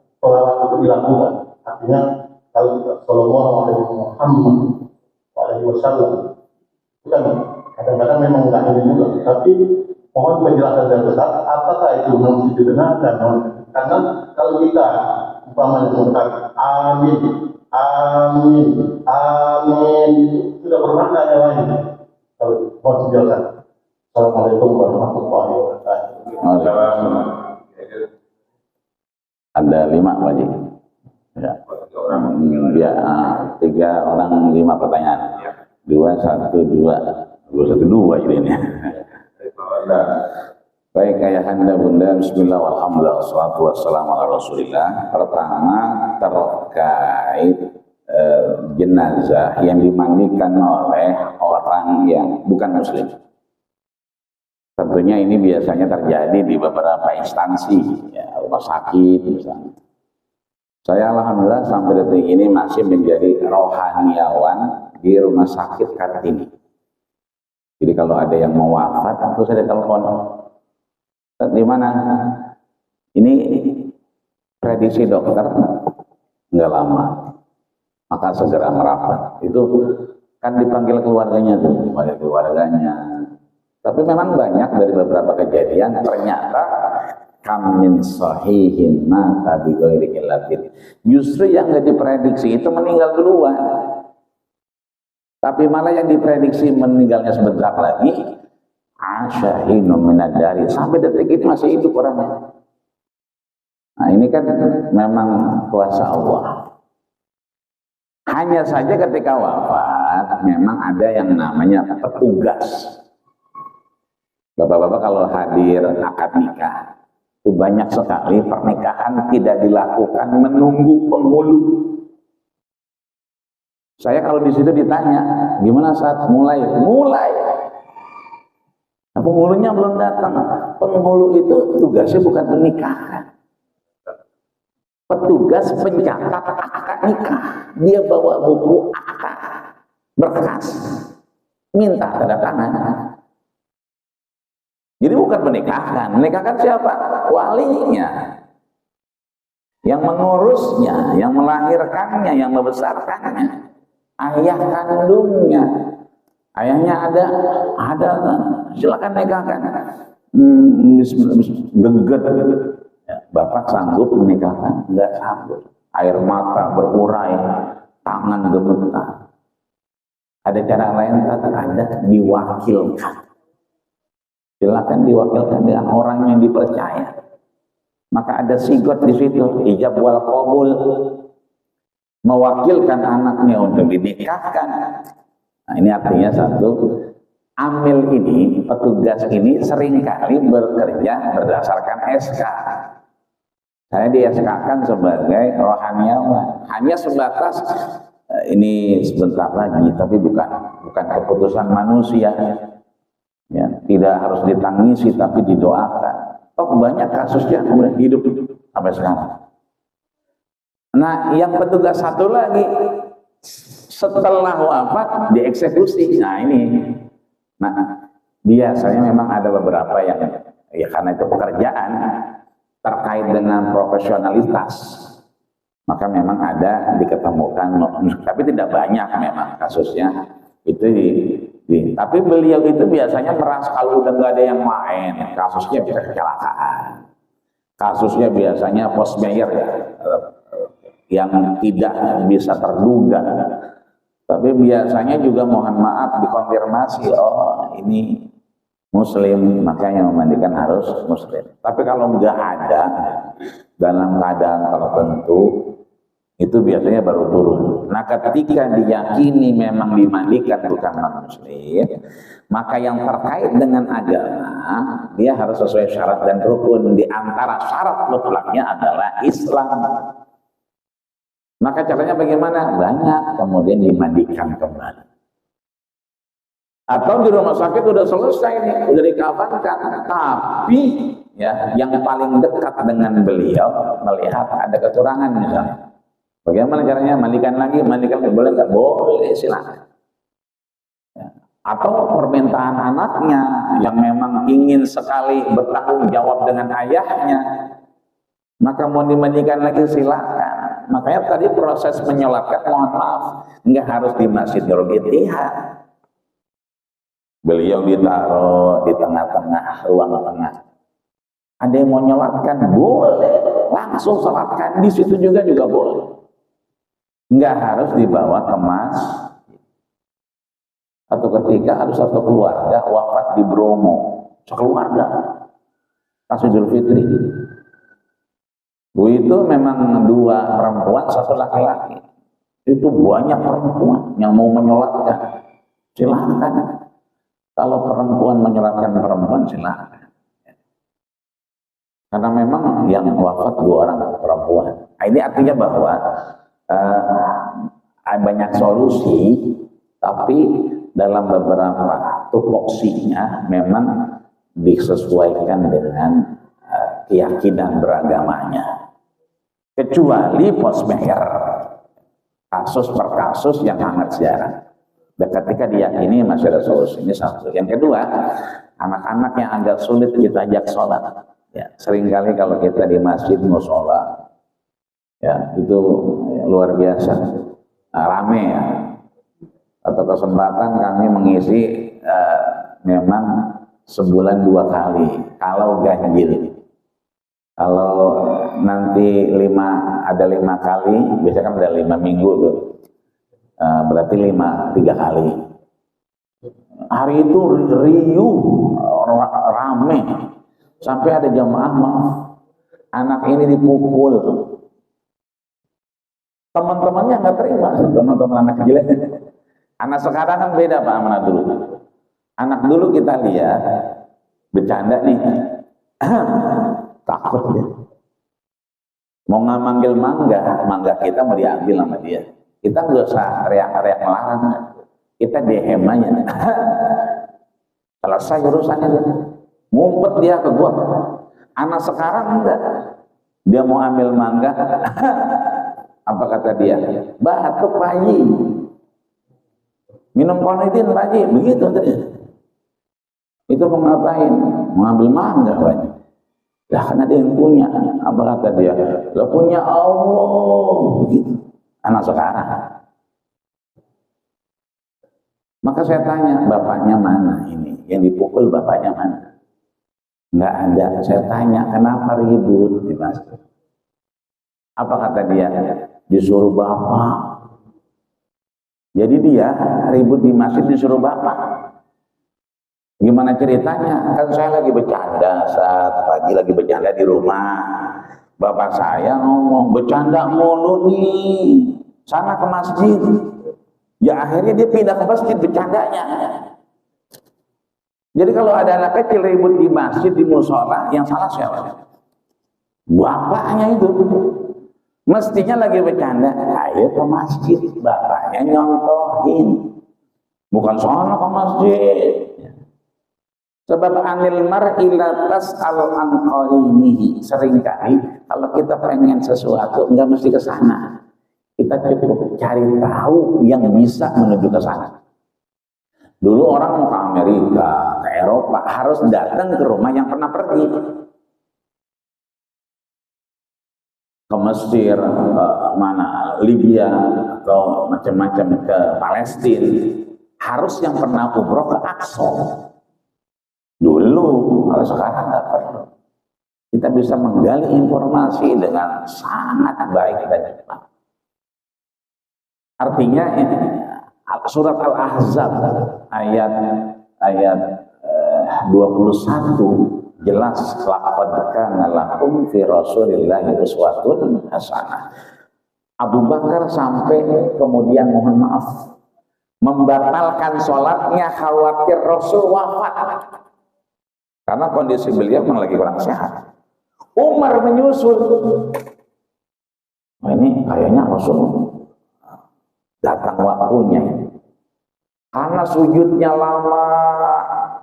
S4: dilakukan. Artinya kalau kita Sallallahu Alaihi Wasallam itu kan kadang-kadang memang nggak ini juga, tapi mohon penjelasan dari besar apakah itu masih dibenarkan? Karena kalau kita umpamanya mengatakan amin, amin, amin itu sudah bermakna yang lain. Kalau mohon penjelasan. Assalamualaikum warahmatullahi wabarakatuh.
S2: Ada 5 Pak Haji. Ya. Ya, 3 orang 5 pertanyaan. 2, 1, 2. 2, 1, 2 ini. Baik ayahanda bunda, bismillah walhamdulillah wassalatu wassalamu ala rasulillah. Pertama terkait jenazah yang dimandikan oleh orang yang bukan muslim. Tentunya ini biasanya terjadi di beberapa instansi, ya, rumah sakit misalnya. Saya alhamdulillah sampai detik ini masih menjadi rohaniawan di rumah sakit Kartini. Jadi kalau ada yang mau wafat, terus saya telepon. Di mana? Ini prediksi dokter nggak lama, maka segera merapat. Itu kan dipanggil keluarganya tuh, dipanggil keluarganya. Tapi memang banyak dari beberapa kejadian ternyata kamin sahihin mata bi ghairi illatin. Justru yang nggak diprediksi itu meninggal duluan. Tapi malah yang diprediksi meninggalnya sebentar lagi, asyahinu minadari, sampai detik ini masih hidup orangnya. Nah ini kan memang kuasa Allah. Hanya saja ketika wafat memang ada yang namanya petugas. Bapak-bapak kalau hadir akad nikah, itu banyak sekali pernikahan tidak dilakukan menunggu penghulu. Saya kalau di situ ditanya, gimana saat mulai? Mulai. Nah, penghulunya belum datang. Penghulu itu tugasnya bukan pernikahan. Petugas pencatat akad nikah. Dia bawa buku akad berkas, minta tanda tangan. Jadi bukan pernikahan. Menikahkan siapa? Walinya. Yang mengurusnya, yang melahirkannya, yang membesarkannya. Ayah kandungnya. Ayahnya ada, silakan nikahkan. Geget. Ya, Bapak sanggup menikahkan? Enggak sanggup. Air mata berurai, tangan gemetar. Ada cara lain? Ada, diwakilkan. Silakan diwakilkan dengan orang yang dipercaya. Maka ada sigot di situ, ijab wal qabul, mewakilkan anaknya untuk dinikahkan. Nah, ini artinya satu, amil ini, petugas ini seringkali bekerja berdasarkan SK. Saya di SK-kan sebagai rohaniawan, hanya sebatas ini sebentar lagi, tapi bukan keputusan manusia. Ya, tidak harus ditangisi tapi didoakan. Oh banyak kasusnya kemudian hidup sampai sekarang. Nah yang petugas satu lagi setelah wafat dieksekusi. Nah ini, nah biasanya memang ada beberapa yang ya karena itu pekerjaan terkait dengan profesionalitas, maka memang ada diketemukan, tapi tidak banyak memang kasusnya itu tapi beliau itu biasanya merasa kalau udah nggak ada yang main, kasusnya bisa kecelakaan, kasusnya biasanya post mayor ya, yang tidak bisa terduga. Tapi biasanya juga mohon maaf dikonfirmasi, oh ini muslim, maka yang memandikan harus muslim. Tapi kalau nggak ada dalam keadaan tertentu, itu biasanya baru turun. Nah ketika diyakini memang dimandikan bukan non-muslim, maka yang terkait dengan agama, dia harus sesuai syarat dan rukun. Di antara syarat mutlaknya adalah Islam. Maka caranya bagaimana? Banyak, kemudian dimandikan kembali. Atau di rumah sakit udah selesai nih, udah dikafankan, tapi ya yang paling dekat dengan beliau melihat ada kekurangan misalnya. Bagaimana caranya? Mandikan lagi, boleh nggak? Boleh, silakan. Ya. Atau permintaan anaknya yang memang ingin sekali bertanggung jawab dengan ayahnya, maka mau dimandikan lagi silakan. Makanya tadi proses menyolatkan, mohon maaf, nggak harus di Masjidul Ittihad. Beliau ditaruh di tengah-tengah ruang tengah. Ada yang mau nyolatkan, boleh, langsung sholatkan di situ juga boleh. Nggak harus dibawa ke masjid. Atau ketika ada satu keluarga wafat di Bromo, sekeluarga pas Idul Fitri. Itu memang 2 perempuan, 1 laki-laki. Itu banyak perempuan yang mau menyolatkan. Silakan. Kalau perempuan menyolatkan perempuan, silakan. Karena memang yang wafat 2 orang perempuan. Nah, ini artinya bahwa banyak solusi, tapi dalam beberapa tupoksinya memang disesuaikan dengan keyakinan beragamanya. Kecuali postmaker, kasus per kasus yang sangat jarang. Dan ketika diyakini masih ada solusi, ini satu. Yang kedua, anak-anak yang agak sulit kita ajak sholat. Ya, seringkali kalau kita di masjid mau sholat, ya itu luar biasa, rame ya. Atau kesempatan kami mengisi memang sebulan 2 kali kalau ganjil. Kalau nanti ada 5 kali, biasanya kan ada 5 minggu tuh, berarti 3 kali. Hari itu riuh, rame, sampai ada jamaah, maaf, anak ini dipukul. Teman-temannya nggak terima, teman-teman anak kecil. Anak sekarang kan beda Pak sama anak dulu. Anak dulu kita lihat bercanda nih, takut dia. Mau ngambil mangga kita mau diambil sama dia. Kita nggak usah teriak-teriak melarang, kita DM aja. Selesai urusannya dia. Ngumpet dia ke gua. Anak sekarang enggak. Dia mau ambil mangga, apa kata dia? Batuk Pak Haji. Minum klonidin Pak Haji, begitu tadi. Itu mau ngapain? Mau ambil mangga Pak Haji. Lah kan ada yang punya. Apa kata dia? Lo punya Allah, begitu. Anak sekarang. Maka saya tanya, bapaknya mana ini? Yang dipukul bapaknya mana? Nggak ada. Saya tanya, kenapa ribut di masjid? Apa kata dia? Disuruh bapak. Jadi dia ribut di masjid disuruh bapak. Gimana ceritanya? Kan saya lagi bercanda saat pagi, lagi bercanda di rumah. Bapak saya ngomong, bercanda mulu nih, sana ke masjid. Ya akhirnya dia pindah ke masjid bercandanya. Jadi kalau ada anak kecil ribut di masjid, di musola, yang salah siapa? Bapaknya itu. Mestinya lagi bercanda, ayo ke masjid, bapaknya nyontohin. Bukan sono ke masjid. Sebab anil mar'i la tas'al an qarinihi. Seringkali kalau kita pengen sesuatu enggak mesti ke sana. Kita cukup cari tahu yang bisa menuju ke sana. Dulu orang mau ke Amerika, ke Eropa harus datang ke rumah yang pernah pergi. Ke Mesir, mana Libya atau macam-macam ke Palestina, harus yang pernah umroh ke Aqsa. Dulu, kalau sekarang nggak perlu. Kita bisa menggali informasi dengan sangat baik dan cepat. Artinya surat Al-Ahzab ayat 21 jelas, laqad kana lakum fi Rasulillahi uswatun hasanah. Abu Bakar sampai kemudian mohon maaf membatalkan sholatnya khawatir Rasul wafat karena kondisi beliau memang lagi kurang sehat. Umar menyusul, nah, ini kayaknya Rasul datang waktunya karena sujudnya lama.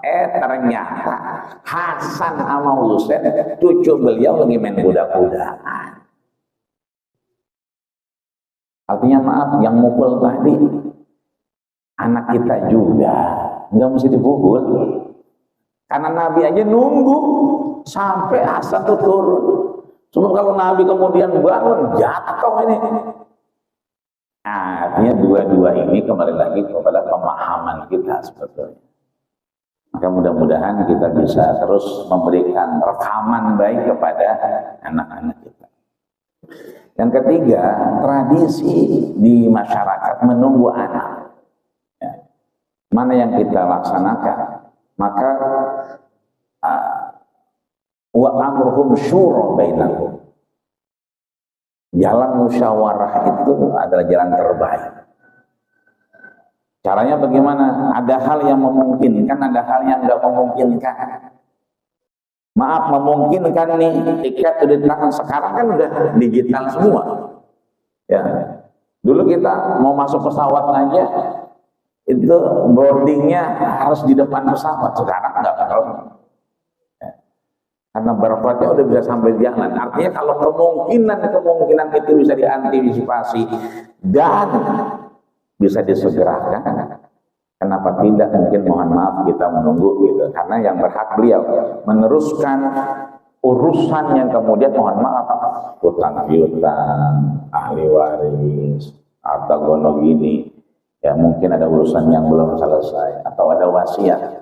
S2: Ternyata Hasan sama Husain cucu beliau lagi main kuda-kudaan. Artinya maaf, yang mukul tadi anak kita juga nggak mesti dipukul. Karena Nabi aja nunggu sampai Hasan tuh turun. Sebab kalau Nabi kemudian bangun, jatuh ini. Artinya dua-dua ini kembali lagi kepada pemahaman kita sebetulnya. Maka mudah-mudahan kita bisa terus memberikan rekaman baik kepada anak-anak kita. Yang ketiga, tradisi di masyarakat menunggu anak. Ya. Mana yang kita laksanakan? Maka wa amruhum syura bainakum. Jalan musyawarah itu adalah jalan terbaik. Caranya bagaimana? Ada hal yang memungkinkan, ada hal yang enggak memungkinkan. Maaf, memungkinkan nih, tiket udah di tangan, sekarang kan udah digital semua. Ya. Dulu kita mau masuk pesawat aja, itu boardingnya harus di depan pesawat, sekarang enggak perlu. Karena barcode-nya udah bisa sampai jalan. Artinya kalau kemungkinan itu bisa diantisipasi dan bisa disegerakan, kenapa tidak? Mungkin mohon maaf kita menunggu gitu. Karena yang berhak beliau meneruskan urusan yang kemudian mohon maaf hutang piutang, ahli waris atau gono gini. Ya mungkin ada urusan yang belum selesai atau ada wasiat.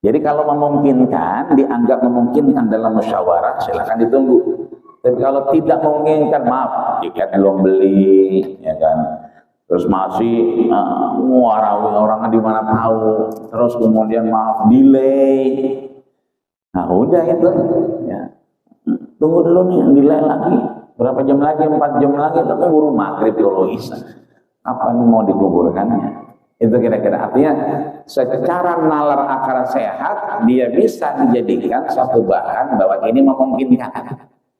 S2: Jadi kalau memungkinkan, dianggap memungkinkan dalam musyawarah, silakan ditunggu. Tapi kalau tidak memungkinkan, maaf, tiket belum beli, ya kan. Terus masih orang di mana tahu, terus kemudian maaf delay. Nah udah itu, ya. Tunggu dulu nih, delay lagi. Berapa jam lagi? 4 jam lagi, itu keburu maghrib kalau Isya. Kapan mau dikuburkannya? Itu kira-kira artinya secara nalar akal sehat dia bisa dijadikan satu bahan bahwa ini memungkinkan,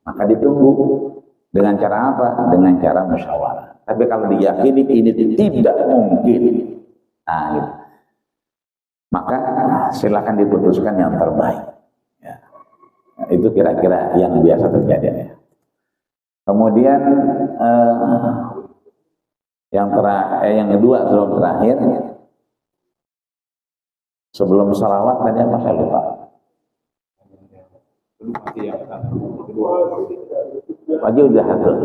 S2: maka ditunggu dengan cara apa? Dengan cara musyawarah. Tapi kalau diyakini ini tidak mungkin, nah gitu, maka silakan diputuskan yang terbaik. Ya. Nah, itu kira-kira yang biasa terjadi. Ya. Kemudian yang kedua sebelum terakhir, sebelum salawat tadi apa saya lupa. Pagi udah tuh.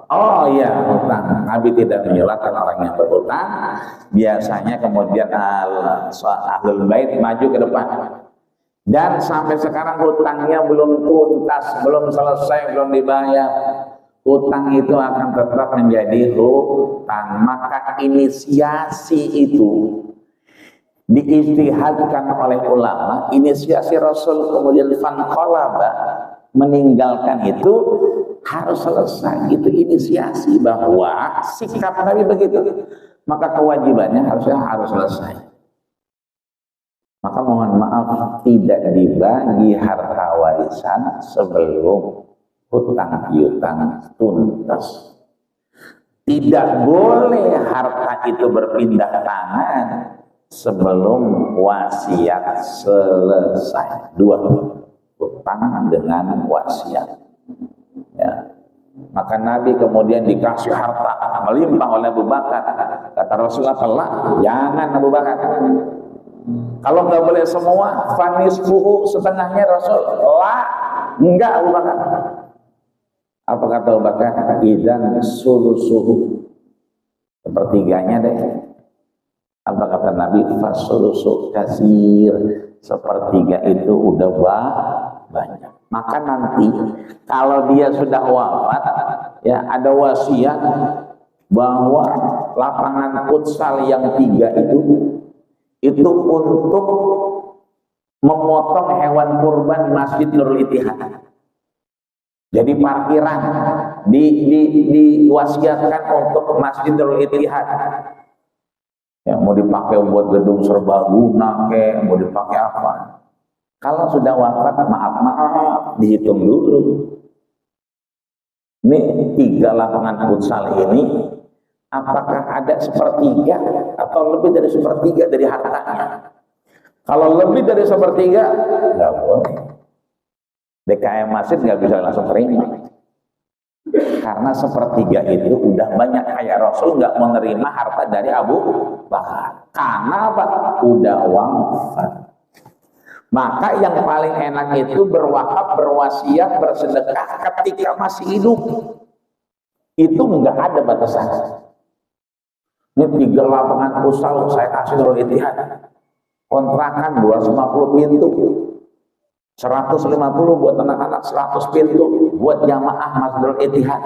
S2: Oh iya, hutang. Nabi tidak menyalahkan orang yang berhutang. Biasanya kemudian ahlul bait maju ke depan. Dan sampai sekarang hutangnya belum tuntas, belum selesai, belum dibayar. Hutang itu akan tetap menjadi hutang. Maka inisiasi itu diijtihadkan oleh ulama. Inisiasi Rasul kemudian fanqalaba meninggalkan itu harus selesai. Itu inisiasi bahwa sikap Nabi begitu. Maka kewajibannya harus selesai. Maka mohon maaf tidak dibagi harta warisan sebelum hutang piutang tuntas. Tidak boleh harta itu berpindah tangan sebelum wasiat selesai. Dua, hutang dengan wasiat. Ya. Maka Nabi kemudian dikasih harta melimpah oleh Abu Bakar. Kata Rasulullah, "Pelak, jangan Abu Bakar. Kalau nggak boleh semua, fanisfuhu setengahnya Rasul." "La, enggak Abu Bakar." Apa kata Abu Bakar? "Idzan sulusuhu." Sepertiganya deh. Apa kata Nabi? "Fasulusu kasir." Sepertiga itu udah banyak. Maka nanti kalau dia sudah wafat, ya ada wasiat bahwa lapangan futsal yang 3 itu untuk memotong hewan kurban Masjid Nurul Ittihad. Jadi parkiran diwasiatkan untuk Masjid Nurul Ittihad. Ya, mau dipakai buat gedung serbaguna, mau dipakai apa? Kalau sudah wafat, maaf, dihitung dulu. Ini 3 lapangan futsal ini, apakah ada sepertiga atau lebih dari sepertiga dari hartanya? Kalau lebih dari sepertiga, nggak boleh. DKM Masjid nggak bisa langsung terima. Karena sepertiga itu udah banyak, kayak Rasul nggak menerima harta dari Abu Bakar. Karena apa? Udah wafat. Maka yang paling enak itu berwakaf, berwasiat, bersedekah ketika masih hidup. Itu enggak ada batasan. Ini 3 lapangan futsal saya kasih Nurul Ittihad. Kontrakan 250 pintu. 150 buat anak-anak, 100 pintu buat jamaah Masjidul Ittihad.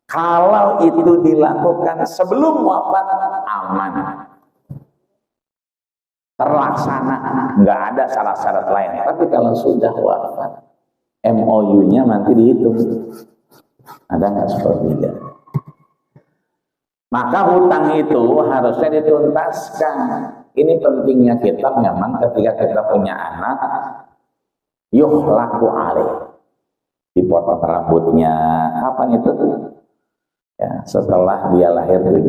S2: Kalau itu dilakukan sebelum wafat, aman, terlaksana, nggak ada syarat-syarat lain. Tapi kalau sudah wafat, MOU-nya nanti dihitung, ada nggak sepertiga. Maka hutang itu harusnya dituntaskan. Ini pentingnya kita memang ketika kita punya anak, yuhlaku alaih, dipotong rambutnya. Kapan itu? Ya, setelah dia lahir 7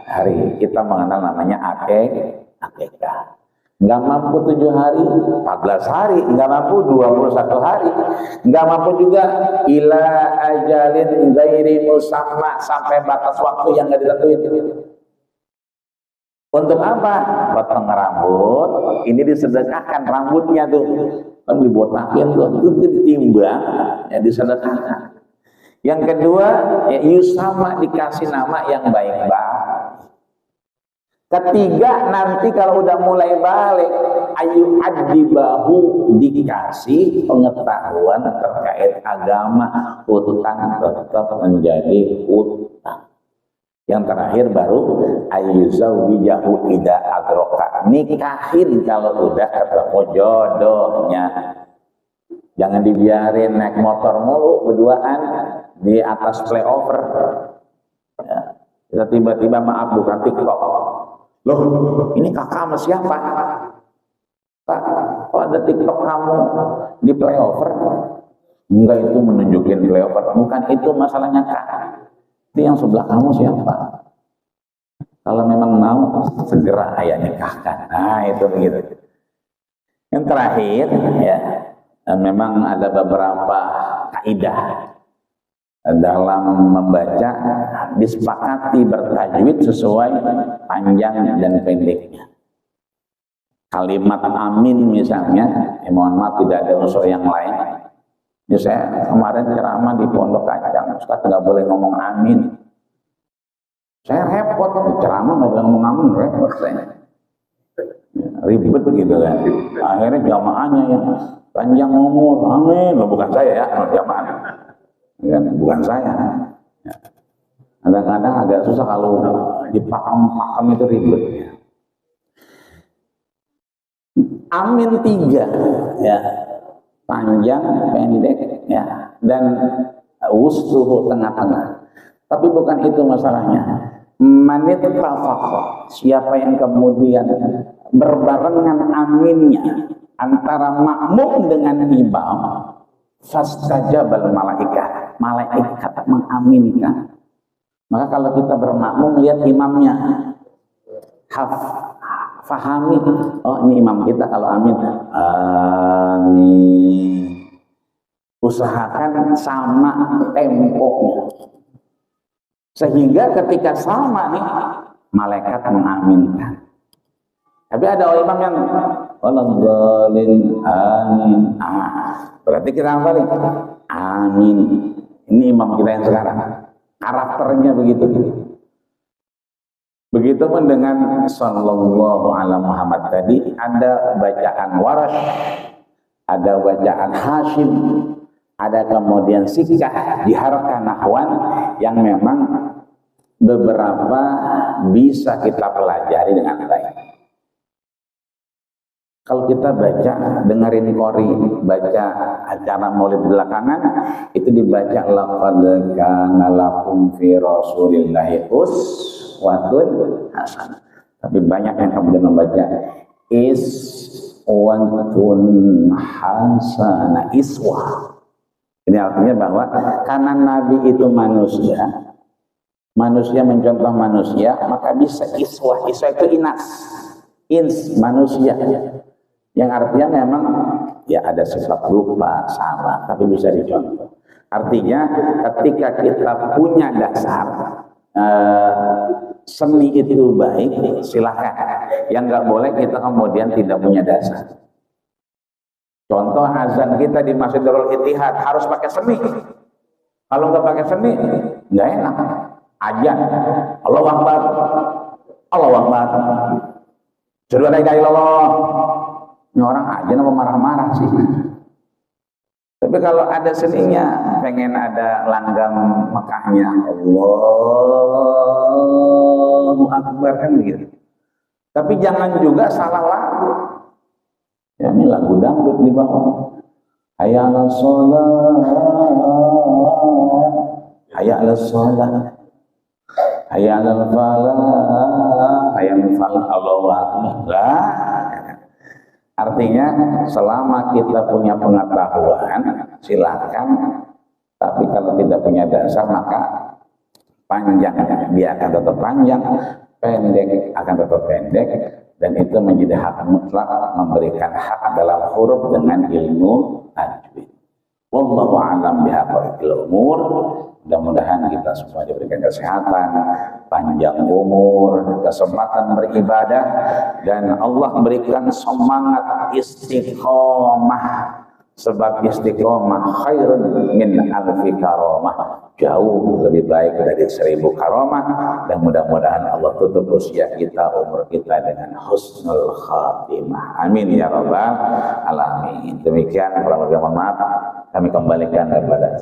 S2: hari, kita mengenal namanya akekah. Nggak mampu 7 hari, 14 hari, nggak mampu 21 hari, nggak mampu juga ila ajalin ghairi musamma, sampai batas waktu yang nggak ditentuin. Untuk apa? Potong rambut, ini disedekahkan rambutnya tuh, kan dibotakin tuh, itu ditimbang, ya disedekahkan. Yang kedua, ya yusama, dikasih nama yang baik-baik. Ketiga, nanti kalau udah mulai balik, ayu adibahu, dikasih pengetahuan terkait agama. Hutang tetap menjadi hutang. Yang terakhir baru ayu zawwijahu ida adroka, nikahin kalau udah ketemu jodohnya. Jangan dibiarin naik motor mulu berduaan di atas flyover. Ya, kita tiba-tiba maaf bukan TikTok. Loh, ini kakak sama siapa? Pak, kok ada TikTok kamu di flyover? Enggak, itu menunjukin flyover. Bukan itu masalahnya, Kak. Itu yang sebelah kamu siapa? Kalau memang mau, segera ayah nikahkan. Nah, itu begitu. Yang terakhir, ya, memang ada beberapa kaidah dalam membaca, disepakati bertajwid sesuai panjang dan pendeknya. Kalimat amin misalnya, mohon maaf tidak ada unsur yang lain. Ya, saya kemarin ceramah di Pondok Kacang, Ustaz nggak boleh ngomong amin. Saya repot, ceramah nggak boleh ngomong amin, repot saya. Ya, ribet gitu kan. Akhirnya jamaahnya yang panjang ngomong amin, loh bukan saya ya, jamaah. Bukan saya. Ya. Kadang-kadang agak susah kalau dipaham itu ribet. Ya. Amin 3, ya, panjang, pendek, ya, dan wustuhu tengah-tengah. Tapi bukan itu masalahnya. Manit tafaq, siapa yang kemudian berbarengan aminnya antara makmum dengan imam, fastajabal malaikat, malaikat mengaminkan. Maka kalau kita bermakmum lihat imamnya, fahami, oh ini imam kita, kalau amin, amin. Usahakan sama temponya, sehingga ketika sama nih, malaikat mengaminkan. Tapi ada imam yang waladhdallin, amin. Berarti kita balik, amin. Ini imam kita yang sekarang, karakternya begitu. Begitupun dengan sallallahu ala Muhammad tadi, ada bacaan Warash, ada bacaan Hashim, ada kemudian Sikkah, diharapkan nahwan yang memang beberapa bisa kita pelajari dengan baik. Kalau kita baca, dengerin qori, baca acara maulid belakangan, itu dibaca laqad kana lakum fi rasulillahi uswatun hasanah. Tapi banyak yang kemudian membaca iswatun hasanah, iswah. Ini artinya bahwa karena Nabi itu manusia, manusia mencontoh manusia, maka bisa iswah. Iswah itu ins, manusia. Yang artinya memang ya ada sifat lupa, salah, tapi bisa dicontoh. Artinya ketika kita punya dasar seni itu baik, silakan. Yang nggak boleh kita kemudian tidak punya dasar. Contoh azan kita di Masjid Darul Ittihad harus pakai seni. Kalau nggak pakai seni, nggak enak. Azan, Allahu Akbar, Allahu Akbar. Sudah la ilaha illallah. Ini orang azan apa marah-marah sih? Tapi kalau ada seninya, pengen ada langgam Mekahnya, Allahu Akbar kan begitu. Tapi jangan juga salah lagu. Ya, ini lagu dangdut di bawah. Hayya 'alas shalah, hayya 'alas shalah, hayya 'alal falah, hayya 'alal falah, Allahu Akbar. Artinya selama kita punya pengetahuan silakan, tapi kalau tidak punya dasar maka panjang dia akan tetap panjang, pendek akan tetap pendek, dan itu menjadi hak mutlak memberikan hak dalam huruf dengan ilmu tajwid. Wallahu a'lam bihaqaiqil umur. Mudah-mudahan kita semua diberikan kesehatan, panjang umur, kesempatan beribadah, dan Allah berikan semangat istiqomah. Sebab istiqomah khairun min alfi karamah, jauh lebih baik dari 1000 karamah. Dan mudah-mudahan Allah tutup usia kita, umur kita dengan husnul khatimah. Amin ya rabbal alamin. Demikian, kurang lebih mohon maaf, kami kembalikan kepada